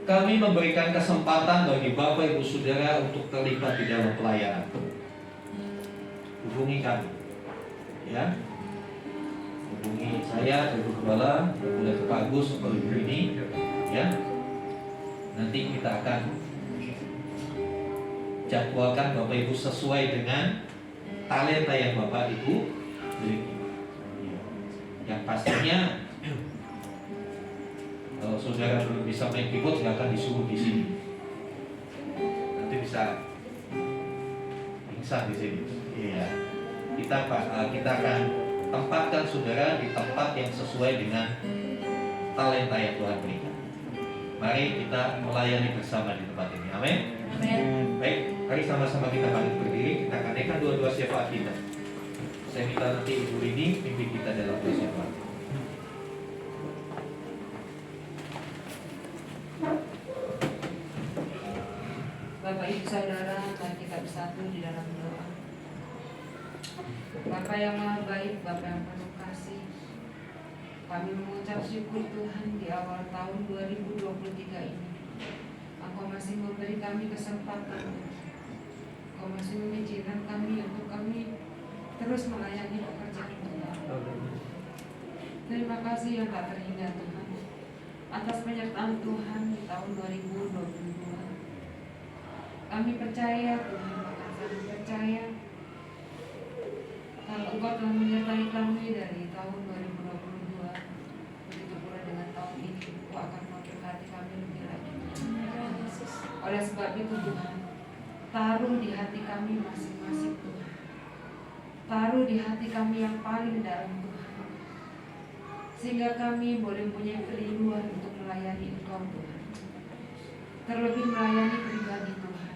Kami memberikan kesempatan bagi Bapak Ibu Saudara untuk terlibat di dalam pelayanan. Hubungi kami, ya. Hubungi saya, Ibu Kepala, boleh ke Pak Agus atau Ibu ini, ya. Nanti kita akan jadwalkan Bapak Ibu sesuai dengan talenta yang Bapak Ibu miliki. Yang pastinya kalau saudara belum bisa main keyboard, nggak akan disuruh di sini. Nanti bisa pingsan di sini. Iya. Kita akan tempatkan saudara di tempat yang sesuai dengan talenta yang Tuhan berikan. Mari kita melayani bersama di tempat ini. Amin. Baik, mari sama-sama kita bangkit berdiri. Kita akan naikkan dua-dua syafaat kita. Saya minta nanti Ibu Rini pimpin kita dalam dua syafaat. Bapak Ibu Saudara, mari kita bersatu di dalam doa. Bapak yang maha baik, Bapak yang penuh kasih, kami mengucap syukur Tuhan di awal tahun 2023 ini. Engkau masih memberi kami kesempatan, Engkau masih mengizinkan kami untuk kami terus melayani pekerjaan Tuhan. Terima kasih yang tak terhingga Tuhan atas penyertaan Tuhan di tahun 2022. Kami percaya Tuhan, bahkan sangat percaya Kalau Engkau telah menyertai kami dari tahun 2022, begitu pula dengan tahun ini, Engkau akan memberkati kami lebih lagi. Oleh sebab itu Tuhan, taruh di hati kami masing-masing Tuhan. Taruh di hati kami yang paling dalam Tuhan, sehingga kami boleh mempunyai kerinduan untuk melayani Engkau Tuhan. Terlebih melayani pribadi Tuhan.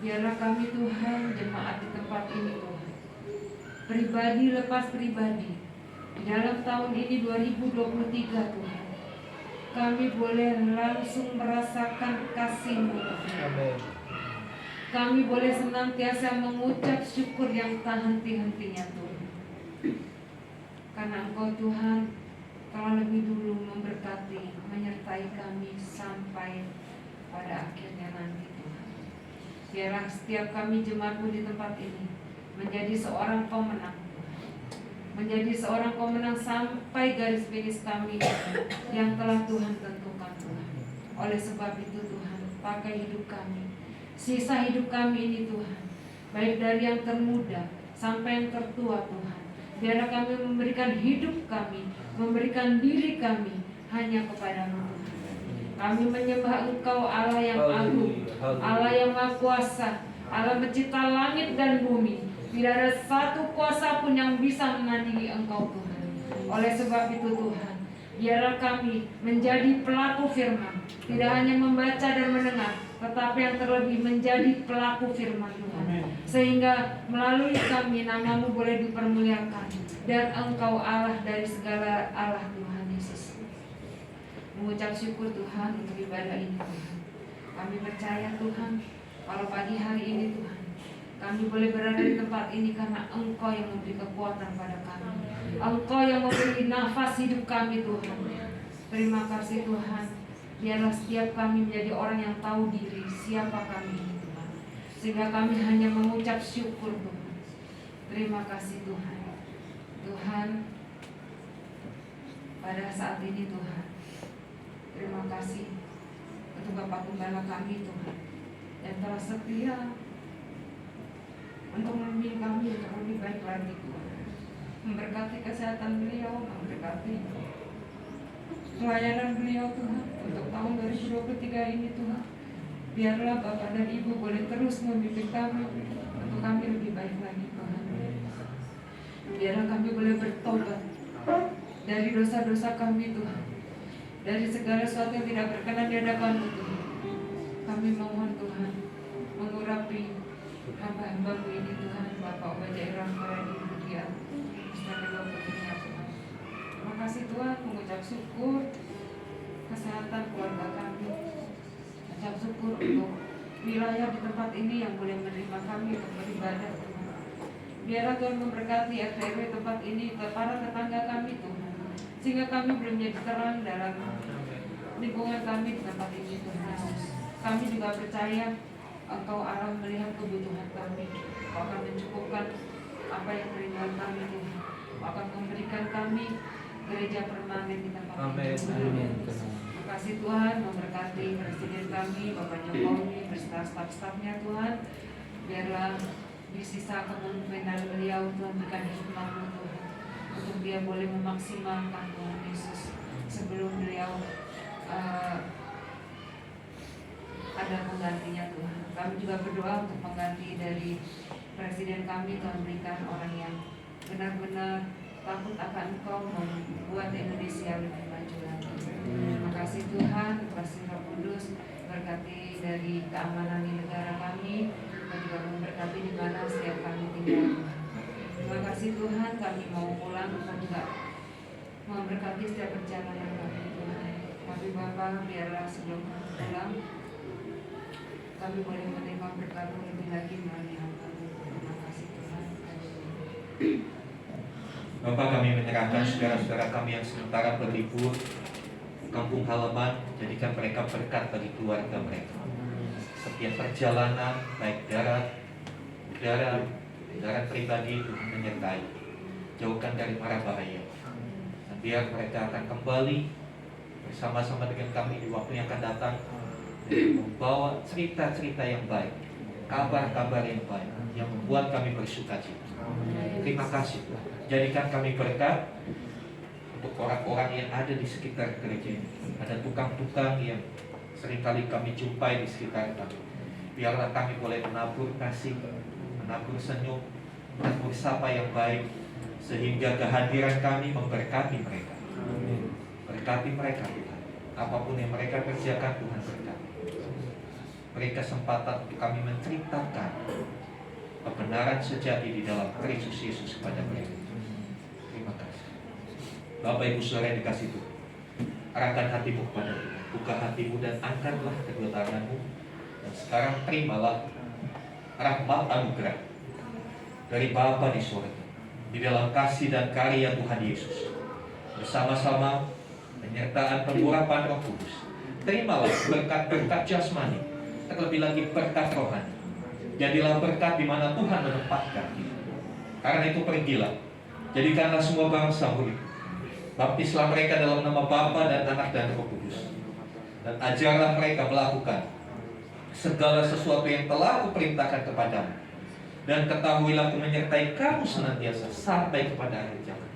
Biarlah kami Tuhan, jemaat di tempat ini Tuhan, pribadi lepas pribadi, di dalam tahun ini 2023 Tuhan, kami boleh langsung merasakan kasih-Mu Tuhan. Amin. Kami boleh senantiasa mengucap syukur yang tak henti-hentinya Tuhan. Karena Engkau Tuhan telah lebih dulu memberkati, menyertai kami sampai pada akhirnya nanti Tuhan. Biarlah setiap kami jemaat-Mu di tempat ini menjadi seorang pemenang Tuhan. Menjadi seorang pemenang sampai garis finish kami yang telah Tuhan tentukan Tuhan. Oleh sebab itu Tuhan, pakai hidup kami, sisa hidup kami ini Tuhan, baik dari yang termuda sampai yang tertua Tuhan. Biarlah kami memberikan hidup kami, memberikan diri kami hanya kepada-Mu Tuhan. Kami menyembah Engkau Allah yang agung, Allah yang maha kuasa, Allah pencipta langit dan bumi. Tidak ada satu kuasa pun yang bisa menandingi Engkau Tuhan. Oleh sebab itu Tuhan, biarlah kami menjadi pelaku firman, tidak hanya membaca dan mendengar, tetapi yang terlebih menjadi pelaku firman Tuhan, sehingga melalui kami nama-Mu boleh dipermuliakan, dan Engkau Allah dari segala Allah Tuhan Yesus. Mengucap syukur Tuhan untuk ibadah ini Tuhan. Kami percaya Tuhan, kalau pagi hari ini Tuhan, kami boleh berada di tempat ini karena Engkau yang memberi kekuatan pada kami, Engkau yang memberi nafas hidup kami Tuhan. Terima kasih Tuhan. Biarlah setiap kami menjadi orang yang tahu diri siapa kami ini Tuhan, sehingga kami hanya mengucap syukur Tuhan. Terima kasih Tuhan. Tuhan, pada saat ini Tuhan, terima kasih untuk Bapak Gembala kami Tuhan, yang telah setia untuk membimbing kami untuk lebih baik lagi Tuhan. Memberkati kesehatan beliau, memberkati pelayanan beliau Tuhan untuk tahun 2023 ini Tuhan. Biarlah Bapak dan Ibu boleh terus membimbing kami untuk kami lebih baik lagi Tuhan. Biarlah kami boleh bertobat dari dosa-dosa kami Tuhan, dari segala sesuatu yang tidak berkenan di hadapan-Mu Tuhan. Kami mohon Tuhan mengurapi hamba-hamba-Mu ini Tuhan, Bapak Obajairah Faradi Budian, Ustadz putrinya Tuhan. Terima kasih Tuhan, mengucap syukur kesehatan keluarga kami, mengucap syukur untuk wilayah di tempat ini yang boleh menerima kami untuk beribadah Tuhan. Biarlah Tuhan memberkati RT/RW tempat ini, para tetangga kami Tuhan, sehingga kami belum menjadi terang dalam lingkungan kami di tempat ini Tuhan Yesus. Kami juga percaya Engkau Allah melihat kebutuhan kami, Engkau akan mencukupkan apa yang kerinduan kami Tuhan, Engkau akan memberikan kami gereja permanen di tempat ini Tuhan. Terima kasih Tuhan, memberkati presiden kami Bapak Jokowi beserta staf-stafnya Tuhan. Biarlah di sisa kepemimpinan beliau Tuhan berikan hikmat-Mu Tuhan, untuk dia boleh memaksimalkan Tuhan Yesus sebelum beliau ada penggantinya Tuhan. Kami juga berdoa untuk pengganti dari presiden kami, Tuhan berikan orang yang benar-benar takut akan Engkau, membuat Indonesia lebih maju lagi. Terima kasih Tuhan, kasih Roh Kudus, berkati dari keamanan di negara kami, dan juga memberkati di mana setiap kami tinggal Tuhan. Terima kasih Tuhan, kami mau pulang, Tuhan juga memberkati setiap perjalanan kami Tuhan. Tapi Bapa, biarlah sebelum kami pulang, kami boleh menerima berkat-Mu lebih lagi melalui hamba-Mu. Terima kasih Tuhan. Bapak, kami menyerahkan saudara-saudara kami yang sementara berlibur kampung halaman, jadikan mereka berkat bagi keluarga mereka. Setiap perjalanan, baik darat, udara, kendaraan pribadi, Tuhan menyertai. Jauhkan dari mara bahaya. Dan biar mereka akan kembali bersama-sama dengan kami di waktu yang akan datang, membawa cerita-cerita yang baik, kabar-kabar yang baik, yang membuat kami bersukacita. Terima kasih Tuhan. Jadikan kami berkat untuk orang-orang yang ada di sekitar gereja ini. Ada tukang-tukang yang seringkali kami jumpai di sekitar kami. Biarlah kami boleh menabur kasih, menabur senyum, menabur sapa yang baik, sehingga kehadiran kami memberkati mereka. Berkati mereka Tuhan. Apapun yang mereka kerjakan Tuhan berkati. Beri kesempatan untuk kami menceritakan kebenaran sejati di dalam Kristus Yesus kepada mereka. Terima kasih. Bapak Ibu Saudara yang dikasih Tuhan, arahkan hatimu kepada Tuhan. Buka hatimu dan angkatlah kedua tanganmu. Dan sekarang terimalah rahmat anugerah dari Bapa di surga, di dalam kasih dan karya Tuhan Yesus, bersama-sama penyertaan pengurapan Roh Kudus. Terimalah berkat-berkat jasmani, terlebih lagi berkat rohani. Jadilah berkat di mana Tuhan menempatkan kita. Karena itu pergilah, jadikanlah semua bangsa murid. Baptislah mereka dalam nama Bapa dan Anak dan Roh Kudus. Dan ajarlah mereka melakukan segala sesuatu yang telah kuperintahkan kepadamu. Dan ketahuilah aku menyertai kamu senantiasa sampai kepada akhir zaman.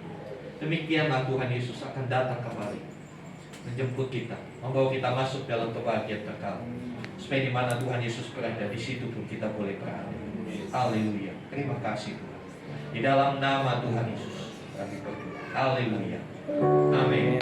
Demikianlah Tuhan Yesus akan datang kembali, menjemput kita, membawa kita masuk dalam kebahagiaan kekal. Supaya di mana Tuhan Yesus berada, di situ pun kita boleh berada. Haleluya. Terima kasih Tuhan. Di dalam nama Tuhan Yesus kami berdoa. Haleluya. Amin.